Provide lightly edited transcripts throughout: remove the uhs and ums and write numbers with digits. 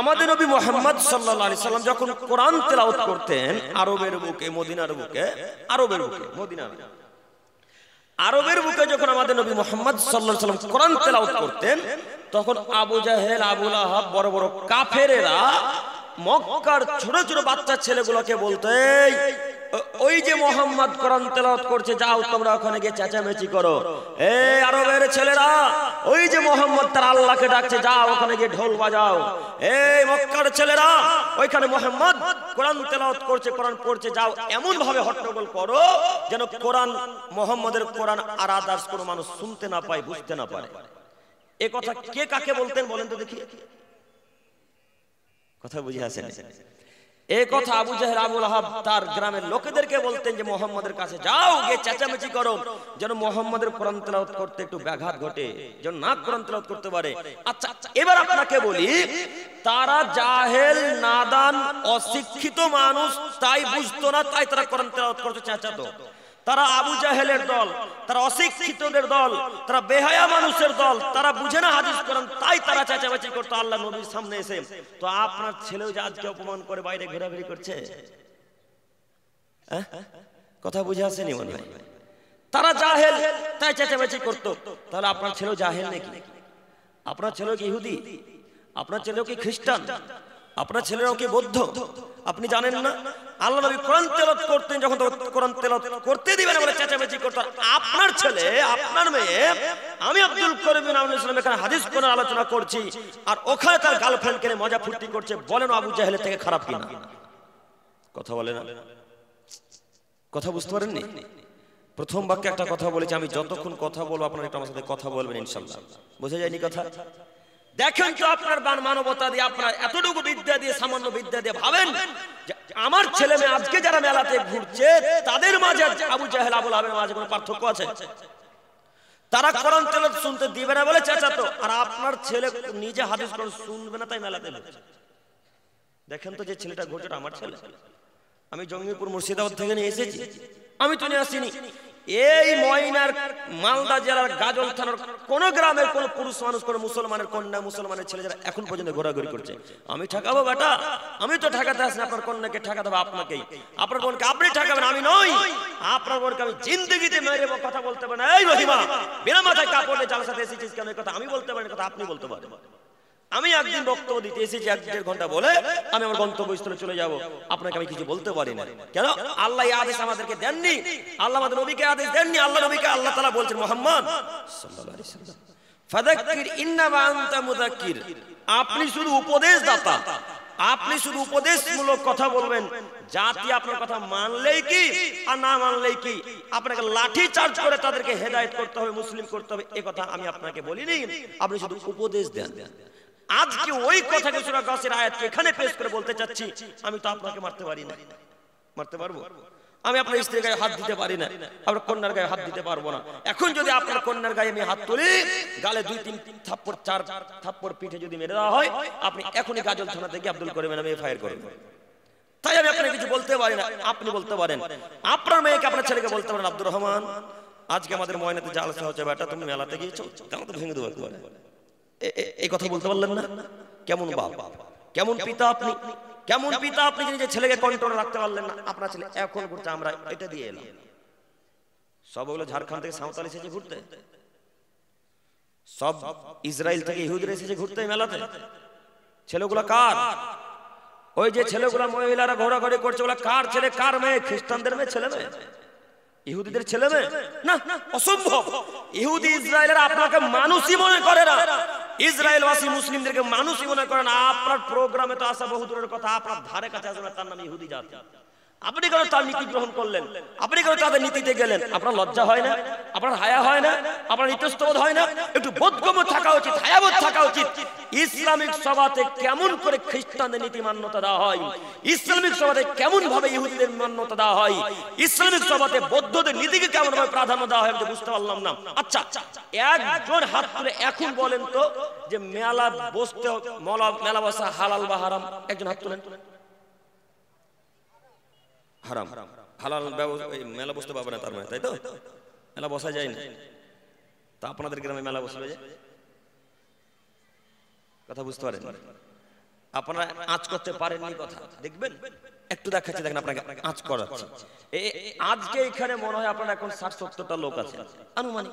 আমাদের নবী মুহাম্মদ সাল্লাল্লাহু আলাইহি সাল্লাম যখন কোরআন তেলাওয়াত করতেন আরবের বুকে, মদিনার বুকে, আরবের বুকে, মদিনার আরবের বুকে যখন আমাদের নবী মুহাম্মদ সাল্লাল্লাহু আলাইহি সাল্লাম কোরআন তেলাওয়াত করতেন, তখন আবু জাহেল, আবু লাহাব, বড় বড় কাফেরেরা মক্কার ছোট ছোট বাচ্চা ছেলেগুলোকে বলতো, ওই যে মোহাম্মদ কোরআন তেলাওয়াত করছে, যাও তোমরা ওখানে গিয়ে চেঁচামেচি করো। এই আরবের ছেলেরা, ওই যে মোহাম্মদ তার আল্লাহকে ডাকছে, যাও ওখানে গিয়ে ঢোল বাজাও। এই মক্কার ছেলেরা, ওইখানে মোহাম্মদ কোরআন তেলাওয়াত করছে, কোরআন পড়ছে, যাও এমন ভাবে হট্টগোল করো যেন কোরআন, মোহাম্মদের কোরআন আর আদার্স কোনো মানুষ শুনতে না পায়, বুঝতে না পারে। এ কথা কে কাকে বলতেন বলেন তো দেখি? কথা বুঝে আসেন? এই কথা আবু জাহেল, আবু লাহাব তার গ্রামের লোকেদেরকে বলতেন যে মোহাম্মদের কাছে যাও, গিয়ে চেঁচামেচি করো যেন মোহাম্মদের কোরআন তেলাওয়াত করতে একটু ব্যাঘাত ঘটে, যেন না কোরআন তেলাওয়াত করতে পারে। আচ্ছা, এবার আপনাকে বলি, তারা জাহেল, নাদান, অশিক্ষিত মানুষ, তাই বুঝতো না, তাই তারা কোরআন তেলাওয়াত করতে চেঁচাতো। তারা আবু জাহেলের দল, তারা অশিক্ষিতদের দল, তারা বেহায়া মানুষের দল, তারা বুঝে না হাদিস কোরআন, তাই তারা চেঁচামেচি করতো আল্লাহ নবীর সামনে এসে। তো আপনার ছেলেও যে আজকে অপমান করে বাইরে ঘোরাঘুরি করছে, কথা বুঝে আসেনি মনে হয়? তারা জাহেল, তাই চেঁচামেচি করতো। তাহলে আপনার ছেলেও জাহেল নাকি? আপনার ছেলেও কি ইহুদি? আপনার ছেলেও কি খ্রিস্টান? আপনার ছেলেরাও কি বৌদ্ধ? আপনি জানেন না? আল্লাহ নবী কোরআন তেলাওয়াত করতেন, যখন কোরআন তেলাওয়াত করতে দিবেন বলে চেঁচামেচি করতো। আপনার ছেলে, আপনার মেয়ে, আমি আব্দুল করিম বিন আমিনুল ইসলাম এখানে হাদিস কোরআন আলোচনা করছি, আর ওখানে তার গার্লফ্রেন্ড কে মজা ফুর্তি করছে, বলেন আবু জাহেলের থেকে খারাপ কিনা? কথা বলে না? কথা বুঝতে পারেননি? প্রথম বাক্যে একটা কথা বলেছি, আমি যতক্ষণ কথা বলবো আপনারা একটু আমার সাথে কথা বলবেন ইনশাআল্লাহ। বোঝা যায়নি কথা? দেখেন তো আপনার মানবতা দিয়ে, আপনার এতটুকু বিদ্যা দিয়ে, সামান্য বিদ্যা দিয়ে ভাবেন যে আমার ছেলে মেয়ে আজকে যারা মেলাতে ঘুরছে তাদের মাঝে আবু জাহেল, আবু লাহাবের মাঝে কোনো পার্থক্য আছে? তারা কোরআন তেলাওয়াত শুনতে দিবে না বলে চেঁচাতো, আর আপনার ছেলে নিজে হাদিস কোরআন শুনবে না তাই মেলাতে ঘুরছে। দেখেন তো যে ছেলেটা ঘুরছে আমার ছেলে। আমি জঙ্গিপুর মুর্শিদাবাদ থেকে নিয়ে এসেছি, আমি তো নিয়ে আসিনি। এই ময়নার মালদা জেলার গাজল থানার কোন গ্রামের কোন পুরুষ মানুষ, কোন মুসলমানের কন্যা, মুসলমানের ছেলে যারা এখন পর্যন্ত ঘোরাঘুরি করছে, আমি ঠকাবো বেটা? আমি তো ঠকাতে আসি না, আপনার কন্যাকে ঠকাতে হবে আপনাকেই। আপনার বোনকে আপনি ঠকাবেন, আমি নই। আপনার বোনকে আমি জিন্দেগিতে মেরে কথা বলতে পারি না। এই রহিমা, বিনা মাথায় কাপড়ে যার সাথে এসেছিস কেন? এই কথা আমি বলতে পারি, কথা আপনি বলতে পারেন। আমি একদিন বক্তব্য দিতে এসেছি 1-1.5 ঘন্টা বলে আমি আমার গন্তব্যস্থলে চলে যাব, আপনাকে আমি কিছু বলতে পারি না। কেন? আল্লাহ এই আদেশ আমাদেরকে দেননি, আল্লাহ আমাদের নবীকে আদেশ দেননি। আল্লাহ নবীকে আল্লাহ তাআলা বলছেন, মুহাম্মদ সাল্লাল্লাহু আলাইহি ওয়াসাল্লাম, ফাযাক্কির ইন্নামা আনতা মুযাক্কির, আপনি শুধু উপদেশদাতা, আপনি শুধু উপদেশমূলক কথা বলবেন। জাতি আপনার কথা মানলেই কি আর না মানলেই কি, আপনাকে লাঠি চার্জ করে তাদেরকে হেদায়েত করতে হবে, মুসলিম করতে হবে, এই কথা আমি আপনাকে বলিনি। আপনি শুধু উপদেশ দেন। আজকে ওই কথাকে সূরা গাছের আয়াতকে এখানে পেশ করে বলতে চাচ্ছি, আমি তো আপনাকে মারতে পারি না। মারতে পারবো? আমি আপনার স্ত্রীর গায়ে হাত দিতে পারি না, আপনার কন্যার গায়ে হাত দিতে পারবো না। এখন যদি আপনার কন্যার গায়ে আমি হাত তুলি, গালে 2-3 থাপ্পড়, 4 থাপ্পড় পিঠে যদি মেরে দেওয়া হয়, আপনি এখনই গাজল থানা থেকে আব্দুল করিমের নামে এফআইআর করবেন। তাই আমি আপনাকে কিছু বলতে পারি না। আপনি বলতে পারেন, আপনার মেয়েকে, আপনার ছেলেকে বলতে পারেন, আব্দুর রহমান, আজকে আমাদের ময়নাতে জালসা হচ্ছে, বেটা তুমি মেলাতে গিয়েছো, কেন তো ভেঙে দেবো একবারে। এই কথা বলতে পারলেন না? কেমন বাপ, কেমন পিতা আপনি, কেমন পিতা আপনি যে নিজের ছেলেকে কন্ট্রোলে রাখতে পারলেন না। আপনার ছেলে এখন ঘুরছে, আমরা এটা দিয়ে এলাম। সবগুলো ঝাড়খণ্ড থেকে সাঁওতাল এসেছে ঘুরতে, সব ইসরায়েল থেকে ইহুদিরা এসেছে ঘুরতে মেলাতে। ছেলেগুলো কার? ওই যে ছেলেগুলো মহিলারা ঘোরাঘুরি করছে, ওগুলো কার ছেলে, কার মেয়ে? খ্রিস্টানদের মেয়ে, ছেলে মেয়ে, ইহুদিদের ছেলে মেয়ে? না, অসম্ভব। ইহুদি ইসরায়েলের আপনাকে মানুষই মনে করে না, ইসরায়েলবাসী মুসলিমদেরকে মানুষই মনে করে না। আপনার প্রোগ্রামে তো আসা বহু দূরের কথা, আপনার ধারে কাছে আসবে তার নাম ইহুদি জাতি। আপনি কেন তার নীতি গ্রহণ করলেন? আপনি কেন তাদের নীতিতে গেলেন? আপনার লজ্জা হয় না? আপনার হায়া হয় না? আপনার ইতস্তবোধ হয় না? একটু বোধগম্য থাকা উচিত, হায়াবোধ থাকা উচিত। ইসলামিক সভাতে কেমন করে খ্রিস্টানদের নীতি মান্যতা দেওয়া হয়, ইসলামিক সভাতে কেমন ভাবে ইহুদিদের মান্যতা দেওয়া হয়, ইসলামিক সভাতে বৌদ্ধদের নীতিকে কেমন ভাবে প্রাধান্য দেওয়া হয়, আমি বুঝতে পারলাম না। আচ্ছা, একজন হাত তুলে এখন বলেন তো যে মেলা বসতে, মেলা বসা হালাল বা হারাম? একজন হাত তুলেন। হারাম, হালাল মেলা বসতে পারবে না তার মানে, তাই তো? মেলা বসা যায় না। তা আপনাদের গ্রামে মেলা বসবে যে? কথা বুঝতে পারেন? আপনারা আঁচ করতে পারেননি কথা দেখবেন, একটু দেখাচ্ছি, দেখেন আপনাকে আঁচ করাচ্ছি। আজকে এখানে মনে হয় আপনারা এখন 60-70টা লোক আছে, আনুমানিক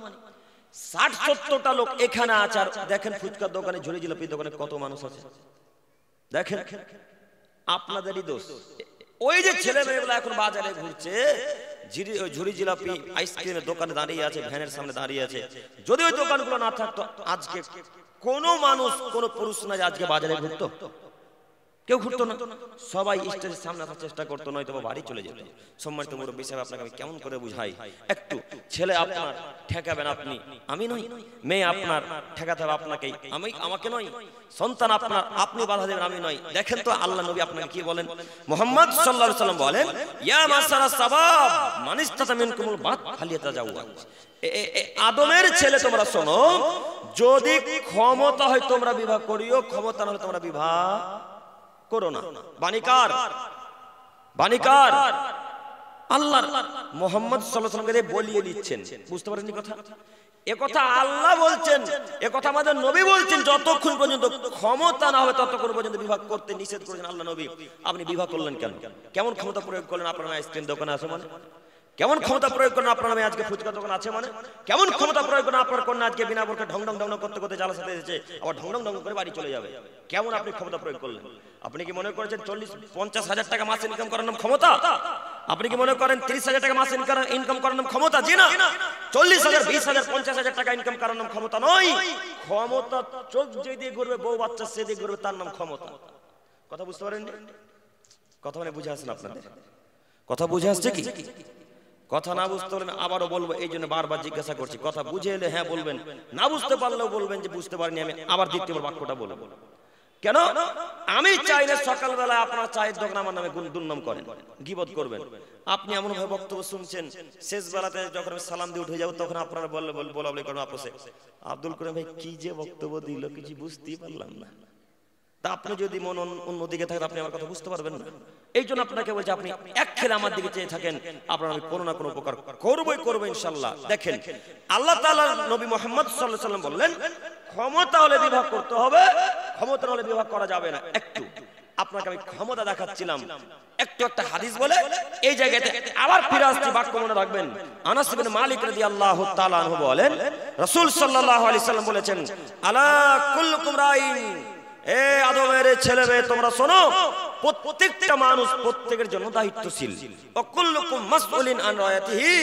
60-70টা লোক এখানে আছে। আর দেখেন ফুচকার দোকানে, ঝুড়ি জিলাপির দোকানে কত মানুষ আছে দেখেন। আপনাদেরই দোষ। ওই যে ছেলে মেয়েগুলো এখন বাজারে ঘুরছে, ঝুড়ি জিলাপি আইসক্রিমের দোকানে দাঁড়িয়ে আছে, ভ্যানের সামনে দাঁড়িয়ে আছে, যদি ওই দোকানগুলো না থাকতো আজকে কোনো মানুষ, কোনো পুরুষ না আজকে বাজারে ঘুরতো, কেউ ঘুরতো না, সবাই স্টেজের সামনে আসার চেষ্টা করতো, নয়তো বাড়ি চলে যেত। সম্মানিত মুরব্বী সাহেব, আপনাকে আমি কেমন করে বুঝাই একটু। ছেলে আপনার ঠেকাবেন আপনি, আমি নই। মেয়ে আপনার ঠেকাতে হবে আপনাকেই, আমাকে নয়। সন্তান আপনার, আপনি বাধা দেবেন, আমি নয়। দেখেন তো আল্লাহ নবী আপনাকে কি বলেন, মুহাম্মদ সাল্লাল্লাহু আলাইহি ওয়াসাল্লাম বলেন, ইয়া মাসারা সাবাব মান ইসতাতা মিনকুমুল বাত ফালিয়াতাজাওয়াজ। আদমের ছেলে তোমরা শোনো, যদি ক্ষমতা হয় তোমরা বিবাহ করিও, ক্ষমতা না হলে তোমরা বিবাহ করো না। বাণীকার আল্লাহ মুহাম্মদ সাল্লাল্লাহু আলাইহি ওয়াসাল্লামকে বলিয়ে দিচ্ছেন, বুঝতে পারেননি কথা? এ কথা আল্লাহ বলছেন, এ কথা আমাদের নবী বলছেন, যতক্ষণ পর্যন্ত ক্ষমতা না হবে ততক্ষণ পর্যন্ত বিবাহ করতে নিষেধ করেছেন আল্লাহ নবী। আপনি বিবাহ করলেন কেন? কেমন ক্ষমতা প্রয়োগ করলেন? আপনার আইসক্রিম দোকানে আছে মানে? কেমন ক্ষমতা প্রয়োগ করেন আপনার মেয়ে আজকে ফুচকা দোকান আছে মানে? কেমন ক্ষমতা প্রয়োগ করেন আপনার কন্যা আজকে বিনা বোরকা ঢং ঢং ঢং করতে করতে জালার সাথে এসেছে, আবার ঢং ঢং ঢং করে বাড়ি চলে যাবে? কেমন আপনি ক্ষমতা প্রয়োগ করলেন? আপনি কি মনে করেছেন 40-50 হাজার টাকা মাস ইনকাম করার নাম ক্ষমতা? আপনি কি মনে করেন 30 হাজার টাকা মাস ইনকাম করার নাম ক্ষমতা? জি না। 40,000, 20,000, 50,000 টাকা ইনকাম করার নাম ক্ষমতা নয়। ক্ষমতা চোখ যে দিয়ে ঘুরবে, বউ বাচ্চা সে দিয়ে ঘুরবে, তার নাম ক্ষমতা। কথা বুঝতে পারেননি? কথা মানে বুঝে আসেন আপনাদের? কথা বুঝে আসছে কি? কথা না বুঝতে পারলে আবারও বলবো, এই জন্য বারবার জিজ্ঞাসা করছি। কথা বুঝে এলে হ্যাঁ বলবেন, না বুঝতে পারলেও বলবেন যে বুঝতে পারিনি, আমি আবার দ্বিতীয় বাক্যটা বলবো। কেন? আমি চাই না সকালবেলা আপনার চায়ের দোকান আমার নামে দুর্নাম করেন, গীবত করবেন। আপনি এমন ভাবে বক্তব্য শুনছেন, শেষ বেলাতে যখন আমি সালাম দিয়ে উঠে যাবো তখন আপনারা বলা করেন আপসে, আব্দুল করিম ভাই কি যে বক্তব্য দিল কিছু বুঝতেই পারলাম না। তা আপনি যদি মন অন্যদিকে থাকেন, আপনি আমার কথা বুঝতে পারবেন না। এই জন্য আপনাকে বলছি, আপনি এক খেলে আমার দিকে চেয়ে থাকেন, আপনার আমি কোনো না কোনো উপকার করবো ইনশাল্লাহ। দেখেন আল্লাহ তাআলা নবী মুহাম্মদ সাল্লাল্লাহু আলাইহি ওয়াসাল্লাম বললেন, ক্ষমতা হলে বিবাহ করতে হবে, ক্ষমতা হলে বিবাহ করা যাবে না। একটু আপনাকে আমি ক্ষমতা দেখাচ্ছিলাম, একটু একটা হাদিস বলে এই জায়গাতে আবার ফিরে আসছি, বাক্য মনে রাখবেন। আনাস ইবনে মালিক রাদিয়াল্লাহু তাআলা আনহু বলেন, রাসূল সাল্লাল্লাহু আলাইহি ওয়াসাল্লাম বলেছেন, আলা কুল্লুকুম রাইন, এ আদমের ছেলে মেয়ে তোমরা শোনো, প্রত্যেকটা মানুষ প্রত্যেকের জন্য দায়িত্বশীল। ওয়াকুল্লুকুম মাসউলিন আন রায়াতিহি,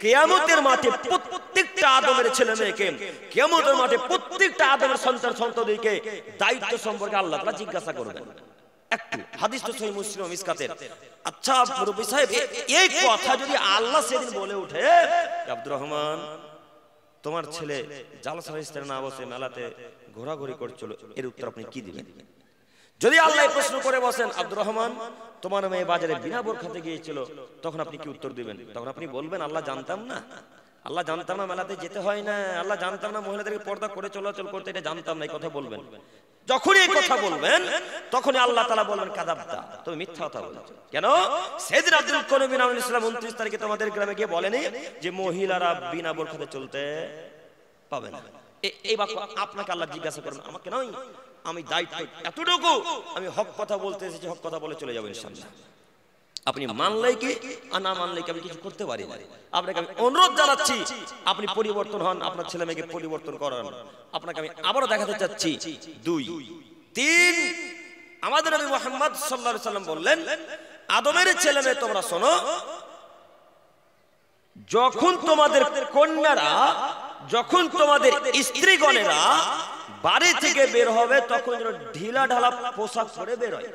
কিয়ামতের মাঠে প্রত্যেকটা আদমের ছেলে মেয়েকে, কিয়ামতের মাঠে প্রত্যেকটা আদমের সন্তানদেরকে দায়িত্ব সম্পর্কে আল্লাহ তাআলা জিজ্ঞাসা করবেন। একটু হাদিস তো সহিহ মুসলিম মিসকাতের। আচ্ছা মুরব্বী সাহেব, এই কথা যদি আল্লাহ সেদিন বলে ওঠে, আব্দুর রহমান তোমার ছেলে জালসা রেস্টুরেন্টে না বসে মেলাতে ঘোরাঘুরি করছিল, এর উত্তর আপনি কি দিবেন? যদি আল্লাহ প্রশ্ন করে বসেন, আব্দুর রহমান তোমার মেয়ে বাজারে বিনা বোরখাতে গিয়েছিল, তখন আপনি কি উত্তর দিবেন? তখন আপনি বলবেন, আল্লাহ জানতাম না, আল্লাহ জানতাম না মেলাতে যেতে হয় না, আল্লাহ জানতাম না মহিলাদেরকে পর্দা করে চলাচল করতে, এটা জানতাম না, এই কথা বলবেন। যখনই এই কথা বলবেন তখনই আল্লাহ তাআলা বলবেন, কাযাবতা, তুমি মিথ্যা কথা বলছো। কেন? সেদিন আব্দুল করিম বিন আমিনুল ইসলাম 29 তারিখে তোমাদের গ্রামে গিয়ে বলেনি যে মহিলারা বিনা বোরখাতে চলতে পাবে না। এই বাক্য আপনাকে আল্লাহ জিজ্ঞাসা করবেন, আমাকে নয়। আমি দায়িত্ব এতটুকু, আমি হক কথা বলতে এসেছি, হক কথা বলে চলে যাবো ইনশাআল্লাহ। আপনি মানলেই কি আর না মানলেই কি আমি কিছু করতে পারি না। আপনাকে আমি অনুরোধ জানাচ্ছি, আপনি পরিবর্তন হন, আপনার ছেলে মেয়েকে পরিবর্তন করান। আপনাকে আমি আবারও দেখাতে চাচ্ছি, 2, 3 আমাদের নবী মুহাম্মদ সাল্লাল্লাহু আলাইহি ওয়াসাল্লাম বললেন, আদমের ছেলে মেয়ে তোমরা শোনো, যখন তোমাদের কন্যারা, যখন তোমাদের স্ত্রীগণেরা বাড়ি থেকে বের হবে, তখন যেন ঢিলা ঢালা পোশাক পরে বের হয়।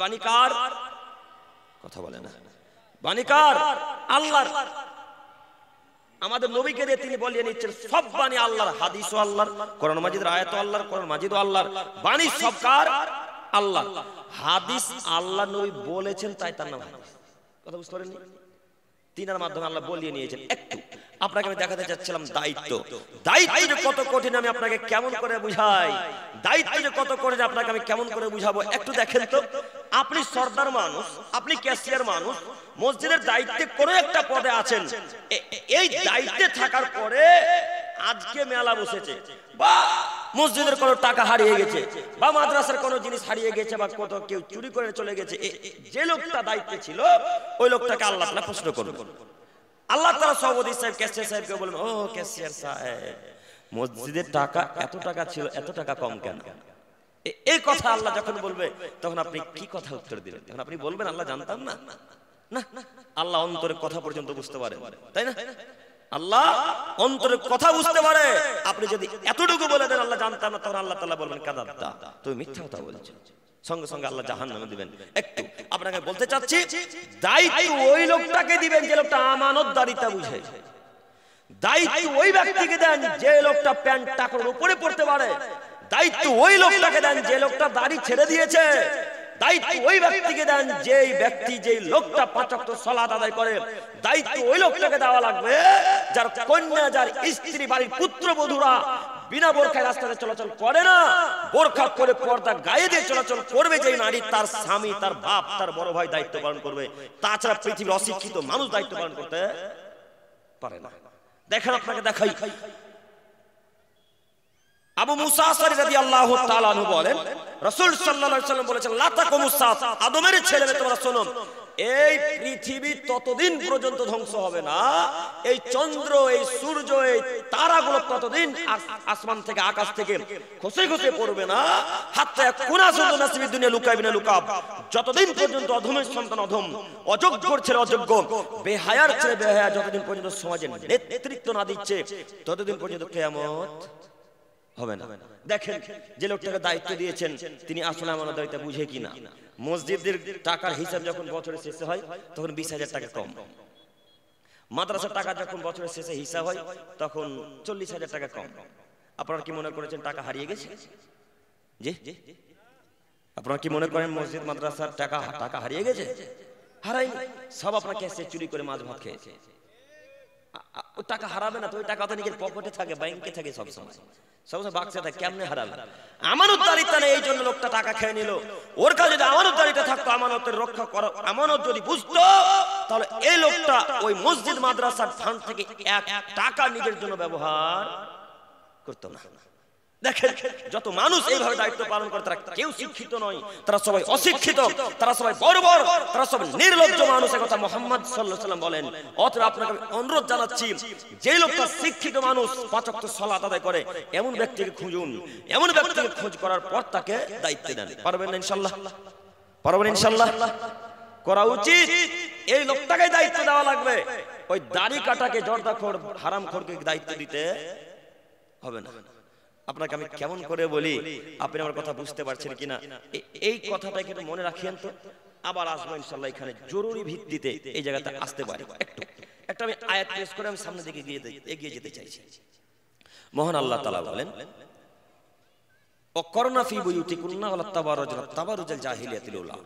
বাণীকার কথা বলে না, বাণীকার আল্লাহর, আমাদের নবীকে দিয়ে তিনি বলিয়ে নিচ্ছেন, সব বাণী আল্লাহর, হাদিসও আল্লাহর, কোরআন মাজিদের আয়াতও আল্লাহর, কোরআন মাজিদও আল্লাহর, বাণী সবকার আল্লাহ। হাদিস আল্লাহ নবী বলেছেন, তাই তার নাম হাদিস। কথা বুঝতে পারেননি? তিনার মাধ্যমে আল্লাহ বলিয়ে নিয়েছেন। একটু আপনাকে আমি দেখাতে চাচ্ছিলাম দায়িত্ব, দায়িত্ব যে কত কঠিন আমি আপনাকে কেমন করে বুঝাই, দায়িত্ব যে কত কঠিন আপনাকে আমি কেমন করে বুঝাবো। একটু দেখেন তো, আপনি সর্দার মানুষ, আপনি ক্যাশিয়ার মানুষ, মসজিদের দায়িত্বে কোনো একটা পদে আছেন, এই দায়িত্বে থাকার পরে আজকে মেলা বসেছে বা মসজিদের কোনো টাকা হারিয়ে গেছে বা মাদ্রাসার কোনো জিনিস হারিয়ে গেছে বা কোথাও কেউ চুরি করে চলে গেছে, যে লোকটা দায়িত্বে ছিল ওই লোকটাকে আল্লাহ তাআলা প্রশ্ন করবেন। আল্লাহ তাআলা সভাপতি সাহেব ক্যাশিয়ার সাহেবকে বলবেন, ও ক্যাশিয়ার সাহেব, মসজিদের টাকা এত টাকা ছিল, এত টাকা কম কেন? এই কথা আল্লাহ যখন বলবে তখন আপনি কি কথা উত্তর দিবেন? তখন আপনি বলবেন আল্লাহ জানতাম না। না, আল্লাহ অন্তরের কথা পর্যন্ত বুঝতে পারে, তাই না? আল্লাহ অন্তরের কথা বুঝতে পারে। আপনি যদি এতটুকু বলে দেন আল্লাহ জানতাম না, তখন আল্লাহ তাআলা বলবেন কাযাবতা, তুমি মিথ্যা কথা বলেছো, সঙ্গে সঙ্গে আল্লাহ জাহান্নামে দিবেন। একটু আপনাকে বলতে চাচ্ছি, দায়িত্ব ওই লোকটাকে দিবেন যে লোকটা আমানতদারিতা বুঝে। দায়িত্ব ওই ব্যক্তিকে দেন যে লোকটা প্যান্ট টাকার উপরে পড়তে পারে। দায়িত্ব ওই লোকটাকে দেন যে লোকটা দাড়ি ছেড়ে দিয়েছে। দায়িত্ব ওই ব্যক্তিকে দেন যেই ব্যক্তি, যেই লোকটা 5 ওয়াক্ত সালাত আদায় করে। দায়িত্ব ওই লোকটাকে দেওয়া লাগবে যার কন্যা, যার স্ত্রী, বাড়ির পুত্রবধূরা বিনা বোরখায় রাস্তাতে চলাচল করে না, বোরখা করে পর্দা গায়ে দিয়ে চলাচল করবে। যেই নারী, তার স্বামী, তার বাপ, তার বড় ভাই দায়িত্ব পালন করবে। তাছাড়া পৃথিবীর অশিক্ষিত মানুষ দায়িত্ব পালন করতে পারে না। দেখেন, আপনাকে দেখাই, আবু মুসা আশআরী রাদিয়াল্লাহু তাআলা আনহু বলেন, রাসূল সাল্লাল্লাহু আলাইহি ওয়াসাল্লাম বলেছেন, লা তাকুমুস সাআত, আদমের ছেলেমেয়ে তোমরা শোনো, এই পৃথিবী ততদিন পর্যন্ত ধ্বংস হবে না, এই চন্দ্র, এই সূর্য, এই তারাগুলো ততদিন আসমান থেকে, আকাশ থেকে খসে খসে পড়বে না, হাত্তা কুনাসুদু নাসিবিদ দুনিয়া লুকাইবিনা লুকাব, যতদিন পর্যন্ত অধমের সন্তান অধম, অযোগ্যর ছেলে অযোগ্য, বেহায়ার ছেলে বেহায়া যতদিন পর্যন্ত সমাজের নেতৃত্ব না দিচ্ছে, ততদিন পর্যন্ত কিয়ামত হবে না। দেখেন, যে লোকটাকে দায়িত্ব দিয়েছেন তিনি আসলে আমানতদারিতা বুঝে কিনা। মসজিদের টাকার হিসাব যখন বছরের শেষে হয় তখন 20,000 টাকা কম। মাদ্রাসার টাকা যখন বছরের শেষে হিসাব হয় তখন 40,000 টাকা কম। আপনারা কি মনে করেছেন টাকা হারিয়ে গেছে? জি, আপনারা কি মনে করেন মসজিদ মাদ্রাসার টাকা হারিয়ে গেছে? হারায়নি, সব আপনার ক্যাশে চুরি করে মাছ ভাত খেয়েছে। ওই টাকা হারাবে না তো, ওই টাকা তো নিজের পকেটে থাকে, ব্যাংকে থাকে, সবসময় বাক্সে থাকে। কেমনে হারাবে? আমানতদারিতা নেই, এই জন্য লোকটা টাকা খেয়ে নিল। ওর কাছে যদি আমানতদারিতা থাকতো, আমানতের রক্ষা করা, আমানত যদি বুঝতো, তাহলে এই লোকটা ওই মসজিদ মাদ্রাসার ফান্ড থেকে 1 টাকা নিজের জন্য ব্যবহার করতো না। দেখেন, যত মানুষ এইভাবে দায়িত্ব পালন করে তারা কেউ শিক্ষিত নয়, তারা সবাই অশিক্ষিত, তারা সবাই বর্বর, তারা সব নির্লজ্জ মানুষ। কথা মুহাম্মদ সাল্লাল্লাহু আলাইহি ওয়াসাল্লাম বলেন। অতএব আপনাকে অনুরোধ জানাচ্ছি, যে লোকটা শিক্ষিত মানুষ, 5 ওয়াক্ত সালাত আদায় করে, এমন ব্যক্তিকে খুঁজুন, এমন ব্যক্তিকে খোঁজ করার পর তাকে দায়িত্ব দেন। পারবেন না ইনশাআল্লাহ? পারবেন ইনশাআল্লাহ? করা উচিত। এই লোকটাকে দায়িত্ব দেওয়া লাগবে। ওই দাড়ি কাটাকে, জর্দাখোর, হারামখোরকে দায়িত্ব দিতে হবে না। আপনাকে আমি কেমন করে বলি, আপনি আমার কথা বুঝতে পারছেন কিনা এই কথাটা একটু মনে রাখিয়েন তো। আবার আসবো ইনশাআল্লাহ এখানে জরুরি ভিত্তিতে এই জায়গাতে আসতে পারি। একটা আমি আয়াত পেশ করে আমি সামনে দিকে এগিয়ে যেতে চাইছি। মহান আল্লাহ তাআলা বলেন, অকরনা ফি বুয়ুতিকুন্না ওয়ালা তাবাররাজনা তাবারুজাল জাহিলিয়াতিল উলা,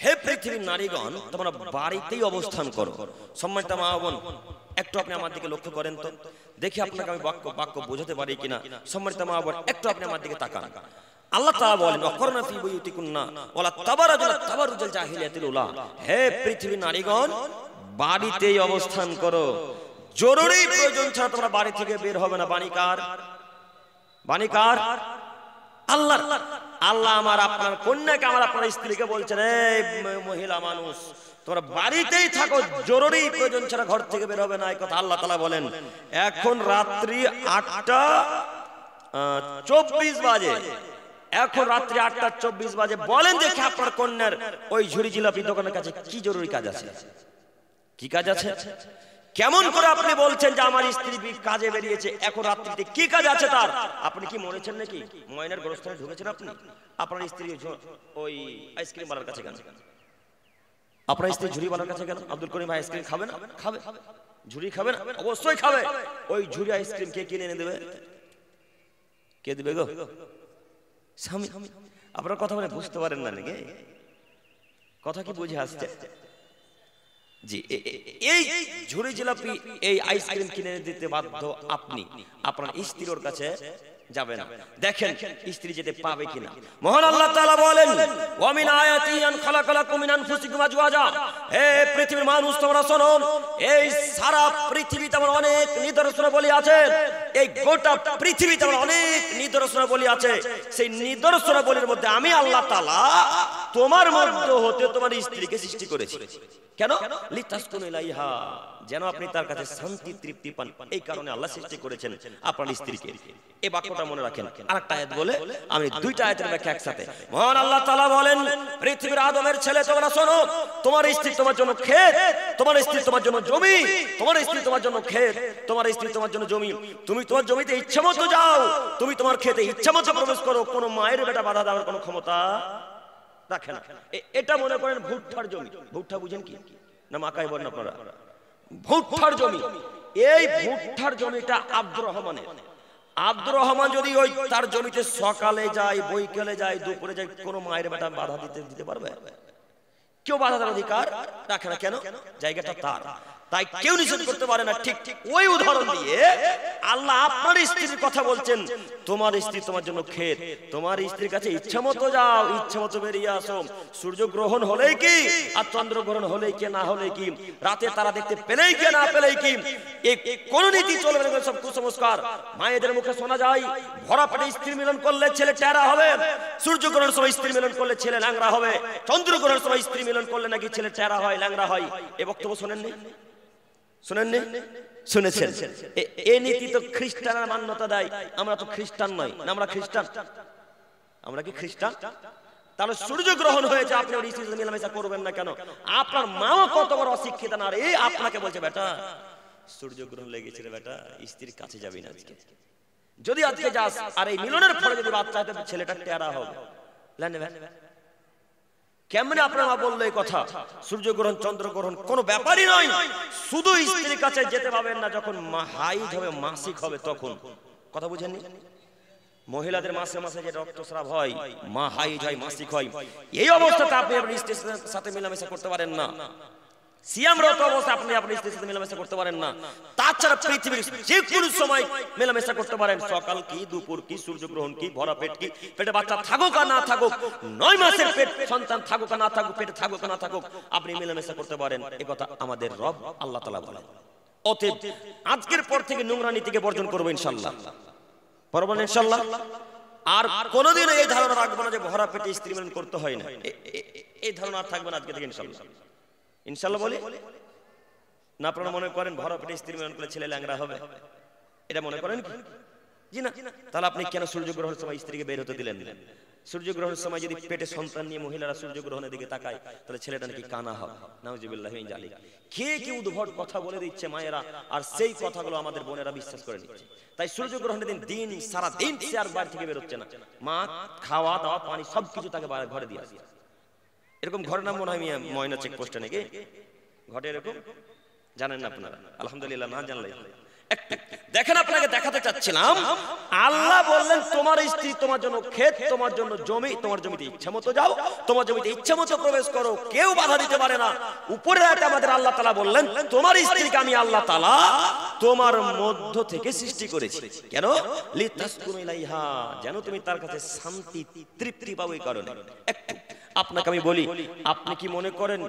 হে পৃথিবীর নারীগণ, তোমরা বাড়িতেই অবস্থান করো। সম্মানিত মা বোন, একটু আপনি আমার দিকে লক্ষ্য করেন তো, দেখি আপনাকে আমি বাক্য বোঝাতে পারি কিনা। সম্মানিত মা বোন, একটু আপনি আমার দিকে তাকান। আল্লাহ তাআলা বলেন, অকরনা ফি বুয়ুতিকুন্না ওয়ালা তাবাররাজনা তাবারুজাল জাহিলিয়াতিল উলা, হে পৃথিবীর নারীগণ, বাড়িতেই অবস্থান করো। জরুরি প্রয়োজন ছাড়া তোমরা বাড়ি থেকে বের হবে না। বাণী কার? আল্লাহ। আল্লাহ আমার আপনার কন্যাকে, আমার আপনার স্ত্রীকে বলছেন, এই মহিলা মানুষ, তোমরা বাড়িতেই থাকো, জরুরি প্রয়োজন ছাড়া ঘর থেকে বের হবে না। এই কথা আল্লাহ তাআলা বলেন। এখন রাত্রি 8:24 বাজে। এখন রাত্রি 8:24 বাজে। বলেন দেখি আপনার কন্যার ওই ঝুড়ি জিলাপি দোকানের কাছে কি জরুরি কাজ আছে? কি কাজ আছে? কেমন করে আপনি বলছেন যে আমার স্ত্রী কাজে বেরিয়েছে, এখন রাত্রিতে কি কাজ আছে তার? আপনি কি মরেছেন নাকি? ময়নার গোরস্থানে ঢুকেছেন আপনি? আপনার স্ত্রী ওই আইসক্রিম বালার কাছে গেল, আপনার স্ত্রী ঝুড়ি বালার কাছে গেল, আব্দুল করিম ভাই আইসক্রিম খাবে না? খাবে। ঝুড়ি খাবে না? অবশ্যই খাবে। ওই ঝুড়ি আইসক্রিম কে কিনে এনে দেবে? কে দিবে গো? স্বামী। আপনার কথা বলে বুঝতে পারেন না নাকি? কথা কি বুঝে আসছে? জি, এই ঝুড়ি জিলাপি, এই আইসক্রিম কিনে দিতে বাধ্য আপনি, আপনার স্ত্রীর কাছে যাবে না। দেখেন স্ত্রী যেতে পাবে কিনা। মহান আল্লাহ তাআলা বলেন, ওয়া মিন আয়াতি আন খালাকালাকুম মিন আনফুসিকুম আজওয়াজা। হে পৃথিবীর মানুষ তোমরা শোনো, এই সারা পৃথিবীতে আমার অনেক নিদর্শনাবলী আছে, এই গোটা পৃথিবীতে আমার অনেক নিদর্শনাবলী আছে। সেই নিদর্শনাবলীর মধ্যে আমি আল্লাহ তাআলা তোমার মধ্যে হতে তোমার স্ত্রীকে সৃষ্টি করেছি। কেন? লিতাসকুনু ইলাইহা, যেন আপনি তার কাছে শান্তি তৃপ্তি পান। এই কারণে আল্লাহ সৃষ্টি করেছেন আপনার স্ত্রীকে। এই বাক্যটা মনে রাখেন। আরেকটা আয়াত বলে আমি দুইটা আয়াতের ব্যাখ্যা একসাথে। মহান আল্লাহ তাআলা বলেন, পৃথিবীর আদমের ছেলে তোমরা শোনো, তোমার স্ত্রী তোমার জন্য ক্ষেত, তোমার স্ত্রী তোমার জন্য জমি, তোমার স্ত্রী তোমার জন্য ক্ষেত, তোমার স্ত্রী তোমার জন্য জমি। তুমি তোমার জমিতে ইচ্ছামতো যাও, তুমি তোমার ক্ষেতে ইচ্ছামতো প্রবেশ করো, কোনো মায়ের বেটা বাধা দেওয়ার কোনো ক্ষমতা রাখে না। এটা মনে করেন ভুট্টার জমি। ভুট্টা বুঝেন কি না? মাকাই বলেন আপনারা। ভুট্টার জমি, এই ভুট্টার জমিটা আব্দুর রহমানের। আব্দুর রহমান যদি ওই তার জমিতে সকালে যায়, বৈকালে যায়, দুপুরে যায়, কোনো মায়ের বেটা বাধা দিতে পারবে? কেউ বাধা দেওয়ার অধিকার রাখে না। কেন? জায়গাটা তার, তাই কেউ নিষেধ করতে পারে না। ঠিক ওই উদাহরণ দিয়ে আল্লাহ আপনার স্ত্রীর কথা বলছেন, তোমার স্ত্রী তোমার জন্য ক্ষেত, তোমার স্ত্রীর কাছে ইচ্ছা মতো যাও, ইচ্ছা মতো বেরিয়ে আসো। সূর্য গ্রহণ হলেই কি আর চন্দ্র গ্রহণ হলেই কি না হলেই কি, রাতে তারা দেখতে পেলেই কি না পেলেই কি, এই কোন নীতি চলবে না। সব কুসংস্কার। মায়েদের মুখে শোনা যায় ভরা পেটে স্ত্রী মিলন করলে ছেলে টেরা হবে, সূর্য গ্রহণের সময় স্ত্রী মিলন করলে ছেলে ল্যাংড়া হবে, চন্দ্র গ্রহণের সময় স্ত্রী মিলন করলে নাকি ছেলে টেরা হয়, ল্যাংড়া হয়। এই বক্তব্য শোনেননি? শুনেননি? শুনেছেন? এই নীতি তো খ্রিস্টানরা মান্যতা দেয়। আমরা তো খ্রিস্টান নই না, আমরা খ্রিস্টান। আমরা কি খ্রিস্টান? তাহলে সূর্য গ্রহণ হয়েছে, আপনি ওর স্ত্রীর সাথে মেলামেশা করবেন না কেন? আপনার মাও কত বড় অশিক্ষিত না, এই আপনাকে বলছে বেটা সূর্য গ্রহণ লেগেছে রে বেটা, স্ত্রীর কাছে যাবি না আজকে। যদি আজকে যাস আর এই মিলনের ফলে যদি বাচ্চা হয়, ছেলেটা টেরা হবে। কেমনে আপনার মা বললো এই কথা? সূর্যগ্রহণ চন্দ্রগ্রহণ কোনো ব্যাপারই নয়, শুধু স্ত্রীর কাছে যেতে পাবেন না যখন হাইজ হবে, মাসিক হবে তখন। কথা বুঝেননি? মহিলাদের মাসে মাসে যে রক্তস্রাব হয়, মা হাইজ হয়, মাসিক হয়, এই অবস্থাতে আপনি আপনার স্ত্রীর সাথে মেলামেশা করতে পারেন না। সিয়ামরত অবস্থায় আপনি আপনার স্ত্রীর সাথে মেলামেশা করতে পারেন না। তাছাড়া পৃথিবীর যে কোনো সময় মেলামেশা করতে পারেন। সকাল কি, দুপুর কি, সূর্যগ্রহণ কি, ভরা পেট কি, পেটে বাচ্চা থাকুক আর না থাকুক, 9 মাসের পেট সন্তান থাকুক আর না থাকুক, পেটে থাকুক আর না থাকুক, আপনি মেলামেশা করতে পারেন। এই কথা আমাদের রব আল্লাহ তাআলা বলেন। অতএব আজকের পর থেকে নোংরা নীতিকে বর্জন করবো ইনশাআল্লাহ। পারবেন ইনশাআল্লাহ? আর কোনোদিন এই ধারণা রাখবো না যে ভরা পেটে স্ত্রী মিলন করতে হয় না। এই ধারণা আর থাকবে না আজকে থেকে ইনশাআল্লাহ। ইনশাআল্লাহ বলি না? আপনারা মনে করেন ভরা পেটে স্ত্রী মিলন করলে ছেলে ল্যাংড়া হবে? এটা মনে করেন কি? জি না। তাহলে আপনি কেন সূর্যগ্রহণের সময় স্ত্রীকে বের হতে দিলেন? সূর্যগ্রহণের সময় যদি পেটে সন্তান নিয়ে মহিলারা সূর্যগ্রহণের দিকে তাকায়, তাহলে ছেলেটা নাকি কানা হবে। নাউজুবিল্লাহি মিন যালিক। কে কি উদ্ভট কথা বলে দিচ্ছে মায়েরা, আর সেই কথাগুলো আমাদের বোনেরা বিশ্বাস করে নিচ্ছে। তাই সূর্যগ্রহণের দিন সারা দিন সে আর বাড়ি থেকে বের হচ্ছে না। মা খাওয়া দাওয়া পানি সবকিছু তাকে ঘরে দিয়ে আসে। এরকম ঘরে নাম মনে হয় ময়না চেকপোস্টে নাকি ঘটে, এরকম জানেন না আপনারা? আলহামদুলিল্লাহ, না জানলে দেখেন। আপনাকে দেখাতে চাচ্ছিলাম, আল্লাহ বললেন তোমার স্ত্রী তোমার জন্য ক্ষেত, তোমার জন্য জমি, তোমার জমিতে ইচ্ছা মতো যাও, তোমার জমিতে ইচ্ছা মতো প্রবেশ করো, কেউ বাধা দিতে পারে না। উপরের আয়াতে আমাদের আল্লাহ তাআলা বললেন তোমার স্ত্রীকে আমি আল্লাহ তাআলা তোমার মধ্য থেকে সৃষ্টি করেছি। কেন? লিতাসকুনু ইলাইহা, যেন তুমি তার কাছে শান্তি তৃপ্তি পাও। এই কারণে একটু আপনাকে আমি বলি, আপনি কি মনে করেন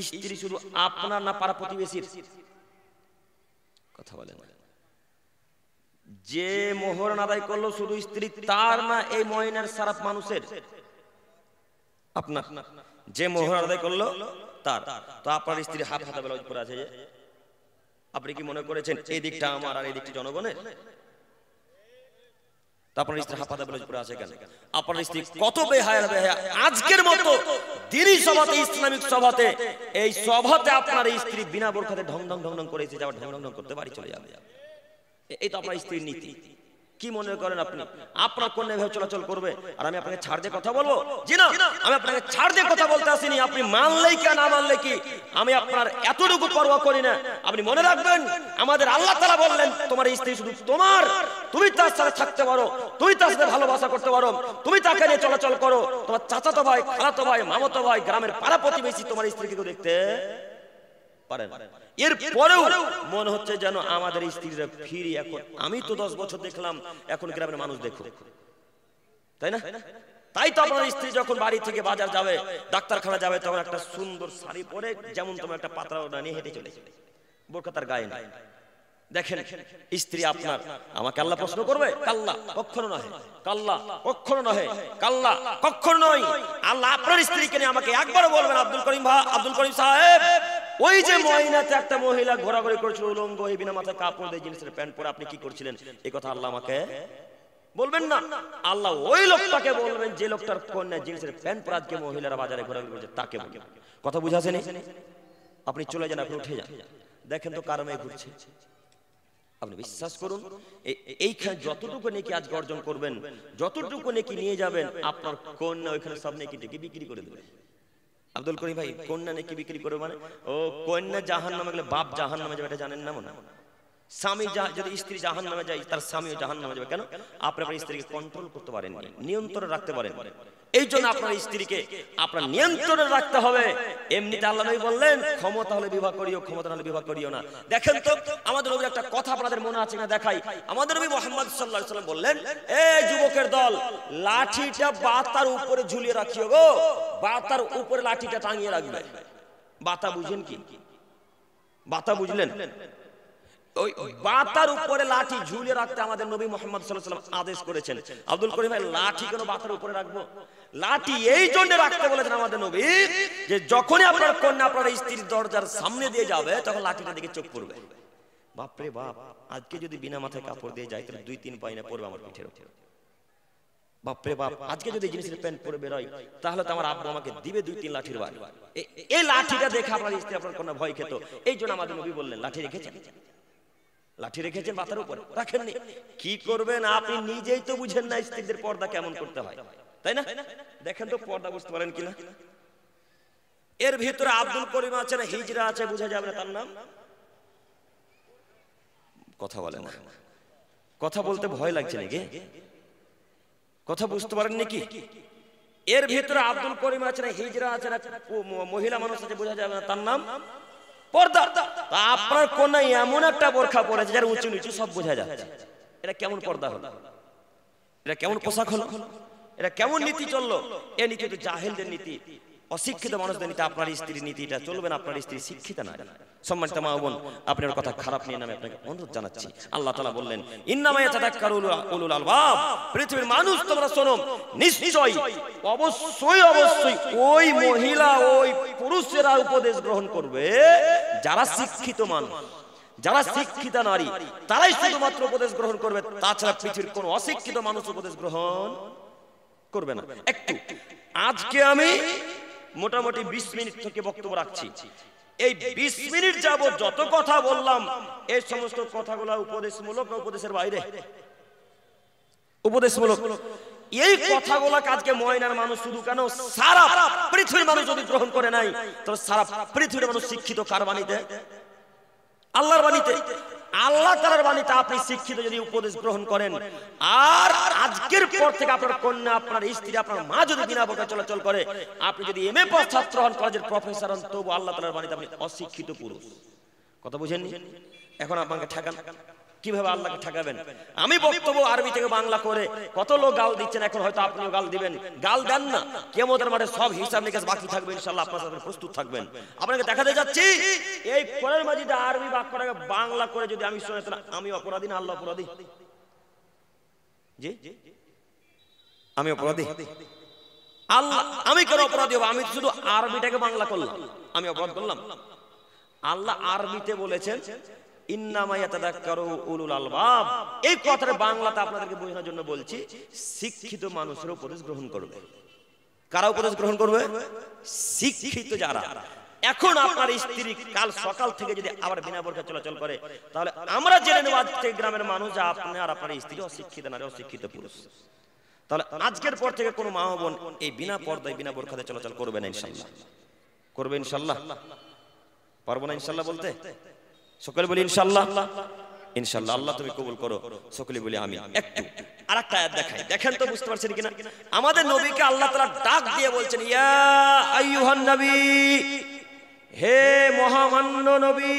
স্ত্রী শুধু আপনার না পাড়া প্রতিবেশীর? কথা বলেন। যে মোহর আদায় করলো শুধু স্ত্রী তার না, এই ময়নার সারাপ মানুষের? আপনার। যে মোহর আদায় করলো তার। তো আপনার স্ত্রী হাত হাতে ব্লাউজ পরে আছে, আপনি কি মনে করেছেন এই দিকটা আমার আর এই দিকটা জনগণের? আপনার স্ত্রী হাত হাতে ব্লাউজ পরে আছে কেন? আপনার স্ত্রী কত বেহায়া বেহায়া। আজকের মতো দিনী সভাতে, ইসলামিক সভাতে, এই সভাতে আপনার স্ত্রী বিনা বোরখাতে ঢং ঢং ঢং ঢং করেছে, যাওয়ার ঢং ঢং ঢং করতে বাড়ি চলে যাবে। এই তো আপনার স্ত্রীর নীতি। কি মনে করেন আপনি আপনার কোন এভাবে চলাচল করবে? আর আমি আপনাকে ছাড় দিয়ে কথা বলবো? জি না, আমি আপনাকে ছাড় দিয়ে কথা বলতে আসিনি। আপনি মানলেই কি না মানলে কি, আমি আপনার এতটুকু পরোয়া করি না। আপনি মনে রাখবেন, আমাদের আল্লাহ তাআলা বললেন তোমার স্ত্রী শুধু তোমার, তুমি তার সাথে থাকতে পারো, তুমি তার সাথে ভালোবাসা করতে পারো, তুমি তাকে নিয়ে চলাচল করো। তোমার চাচাতো ভাই, খালাতো ভাই, মামাতো ভাই, গ্রামের পাড়া প্রতিবেশী তোমার স্ত্রীকে দেখতে পারেন। এর পরেও মনে হচ্ছে যেন আমাদের স্ত্রীরা ফিরি। এখন আমি তো 10 বছর দেখলাম, এখন গ্রামের মানুষ দেখো, তাই না? তাই তো আপনার স্ত্রী যখন বাড়ি থেকে বাজার যাবে, ডাক্তারখানা যাবে, তখন একটা সুন্দর শাড়ি পরে যেমন তোমার একটা পাতলা ওড়না নিয়ে হেঁটে চলে, বোরকা তার গায়ে নাই। দেখেন স্ত্রী আপনার, আমাকে আল্লাহ প্রশ্ন করবে? কাল্লা, কখনো নয়। কাল্লা, কখনো নয়। কাল্লা, কখনো নয়। আল্লাহ আপনার স্ত্রীকে নিয়ে আমাকে একবারও বলবেন, আব্দুল করিম সাহেব, ওই যে ময়নাতে একটা মহিলা ঘোরাঘুরি করেছিল উলঙ্গ, এই বিনা মাথায় কাপড় দিয়ে জিন্সের প্যান্ট পরে, আপনি কি করছিলেন? এই কথা আল্লাহ আমাকে বলবেন না। আল্লাহ ওই লোকটাকে বলবেন যে লোকটার কন্যা জিন্সের প্যান্ট পরে আজকে মহিলারা বাজারে ঘোরাঘুরি করছে, তাকে বলবেন। কথা বুঝাছেন? আপনি চলে যান, আপনি উঠে যান, দেখেন তো কারণে ঘুরছে। আপনি বিশ্বাস করুন, এইখানে যতটুকু নেকি আজকে অর্জন করবেন, যতটুকু নেকি নিয়ে যাবেন, আপনার কন্যা ওইখানে সব নেকিটাকে বিক্রি করে দেবে। আব্দুল করিম ভাই, কন্যা নেকি বিক্রি করে মানে? ও কন্যা জাহান্নামে গেলে বাপ জাহান্নামে যাবে, এটা জানেন না মনে? স্বামী যদি স্ত্রী জাহান্নামে যায়, তার স্বামীও জাহান্নামে যাবে। কেন? আপনি আপনার স্ত্রীকে কন্ট্রোল করতে পারেন, নিয়ন্ত্রণে রাখতে পারেন। এই জন্য আপনার স্ত্রীকে আপনার নিয়ন্ত্রণে রাখতে হবে। এমনিতে আল্লাহ নবী বললেন, ক্ষমতা হলে বিবাহ করিও, ক্ষমতা হলে বিবাহ করিও না। দেখেন তো আমাদের নবীর একটা কথা আপনাদের মনে আছে না? দেখাই। আমাদের নবী মুহাম্মদ সাল্লাল্লাহু আলাইহি ওয়াসাল্লাম বললেন, এই যুবকের দল, লাঠিটা বাতার উপরে ঝুলিয়ে রাখিও গো, বাতার উপরে লাঠিটা টাঙিয়ে রাখবে। বাতা বুঝেন কি? বাতা বুঝলেন? ওই বাতার উপরে লাঠি ঝুলিয়ে রাখতে আমাদের নবী মুহাম্মদ সাল্লাল্লাহু আলাইহি ওয়াসাল্লাম আদেশ করেছেন। আব্দুল করিম ভাই, লাঠি কেন বাতার উপরে রাখবো? লাঠি এই জন্য রাখতে বলেছেন আমাদের নবী, যে যখনই আপনার কন্যা আপনার স্ত্রীর দরজার সামনে দিয়ে যাবে, তখন লাঠিটা দিকে চোখ পড়বে। বাপরে বাপ, আজকে যদি বিনা মাথায় কাপড় দিয়ে যায়, তাহলে 2-3 পায়না পড়বে আমার পিঠের উপর। বাপরে বাপ, আজকে যদি জিন্সের প্যান্ট পরে বেরোয়, তাহলে তো আমার আব্বু আমাকে দিবে 2-3 লাঠির বাড়ি। এই লাঠিটা দেখে আপনার স্ত্রী আপনার কন্যা ভয় খেত। এই জন্য আমাদের নবী বললেন, লাঠি রেখেছেন? লাঠি রেখেছেন বাতার উপরে? রাখেননি। কি করবেন? আপনি নিজেই তো বুঝেন না স্ত্রীদের পর্দা কেমন করতে হয়, তাই না? দেখেন তো পর্দা বুঝতে পারেন কিনা। এর ভিতরে আব্দুল করিম আছে না হিজরা আছে, বুঝা যাবে না তার নাম? কথা বলে না, কথা বলতে ভয় লাগছে নাকি? কথা বুঝতে পারেন নাকি? এর ভিতরে আব্দুল করিম আছে না হিজরা আছে না মহিলা মানুষ আছে, বুঝা যাবে না তার নাম? পর্দা। আপনার কন্যা এমন একটা বোরখা পরেছে যার উঁচু নিচু সব বোঝা যাচ্ছে। এটা কেমন পর্দা হলো? এটা কেমন পোশাক হলো? এটা কেমন নীতি চললো? এই নীতি তো জাহেলদের নীতি, অশিক্ষিত মানুষদের নীতি। আপনার স্ত্রীর নীতি এটা চলবে না, আপনার স্ত্রী শিক্ষিত না। সম্মানিত মা বোন, আপনার কথা খারাপ নিয়ে আমি আপনাকে অনুরোধ জানাচ্ছি। আল্লাহ তাআলা বললেন, ইন্নামা ইয়াতাযাক্কারু উলুল আলবাব, পৃথিবীর মানুষ তোমরা শোনো, নিশ্চয়ই অবশ্যই অবশ্যই ওই মহিলা ওই পুরুষেরা উপদেশ গ্রহণ করবে যারা শিক্ষিত মানুষ, যারা শিক্ষিত নারী, তারাই শুধুমাত্র উপদেশ গ্রহণ করবে। তাছাড়া পৃথিবীর কোন অশিক্ষিত মানুষ উপদেশ গ্রহণ করবে না। একটু আজকে আমি মোটামুটি 20 মিনিট থেকে বক্তব্য রাখছি। এই 20 মিনিট যাবত যত কথা বললাম, এই সমস্ত কথাগুলো উপদেশমূলক না উপদেশের বাইরে? উপদেশমূলক। এই কথাগুলো আজকে ময়নার মানুষ শুধু কেন, সারা পৃথিবীর মানুষ যদি গ্রহণ করে নাই, তবে সারা পৃথিবীর মানুষ শিক্ষিত কার বাণীতে? আল্লাহর বাণীতে। আল্লাহ তাআলার বাণীতে আপনি শিক্ষিত যদি উপদেশ গ্রহণ করেন, আর আজকের পর থেকে আপনার কন্যা, আপনার স্ত্রী, আপনার মা যদি বিনা বোরকা চলাচল করে, আপনি যদি এমএ পাস ছাত্র হন, কলেজের প্রফেসর হন, তবু আল্লাহ তাআলার বাণীতে আপনি অশিক্ষিত পুরুষ। কথা বুঝেননি? এখন আপনাকে ঠেকান, কিভাবে আল্লাহকে ঠেকাবেন? আমি বক্তব্য আরবি থেকে বাংলা করে কত লোক গাল দিচ্ছেন, এখন হয়তো আপনিও গাল দিবেন। গাল দেন না, কিয়ামতের মাঠে সব হিসাব নিকাশ বাকি থাকবে, ইনশাআল্লাহ আপনার সাথে প্রস্তুত থাকবেন। আপনাকে দেখাতে যাচ্ছি, এই কোরআন মাজিদে আরবি বাক্যটাকে বাংলা করে যদি আমি শুনে, তাহলে আমি অপরাধী না আল্লাহ অপরাধী? জি, আমি অপরাধী? আল্লাহ, আমি কেন অপরাধী হব? আমি শুধু আরবিটাকে বাংলা করলাম, আমি অপরাধ করলাম? আল্লাহ আরবিতে বলেছেন, ইন্নামা ইয়াতাযাক্কারু উলুল আলবাব। এই কথাটা বাংলাতে আপনাদেরকে বোঝানোর জন্য বলছি, শিক্ষিত মানুষের উপদেশ গ্রহণ করবে। কারা উপদেশ গ্রহণ করবে? শিক্ষিত যারা। এখন আপনার স্ত্রী কাল সকাল থেকে যদি আবার বিনা বোরকা চলাচল করে, তাহলে আমরা জেনে নেব আজকে গ্রামের মানুষ যে আপনি আর আপনার স্ত্রী অশিক্ষিত নারী, অশিক্ষিত পুরুষ। তাহলে আজকের পর থেকে কোনো মা বোন এই বিনা পর্দায় বিনা বোরকাতে চলাচল করবে না, ইনশাআল্লাহ। করবে ইনশাআল্লাহ? পারবো না ইনশাআল্লাহ বলতে? সকলে বলি ইনশাআল্লাহ। ইনশাআল্লাহ। আল্লাহ তুমি কবুল করো, সকলে বলি আমিন। একটু আরেকটা আয়াত দেখাই, দেখেন তো বুঝতে পারছেন কিনা। আমাদের নবীকে আল্লাহ তাআলা ডাক দিয়ে বলছেন, ইয়া আইয়ুহান নবী, হে মহামান্য নবী,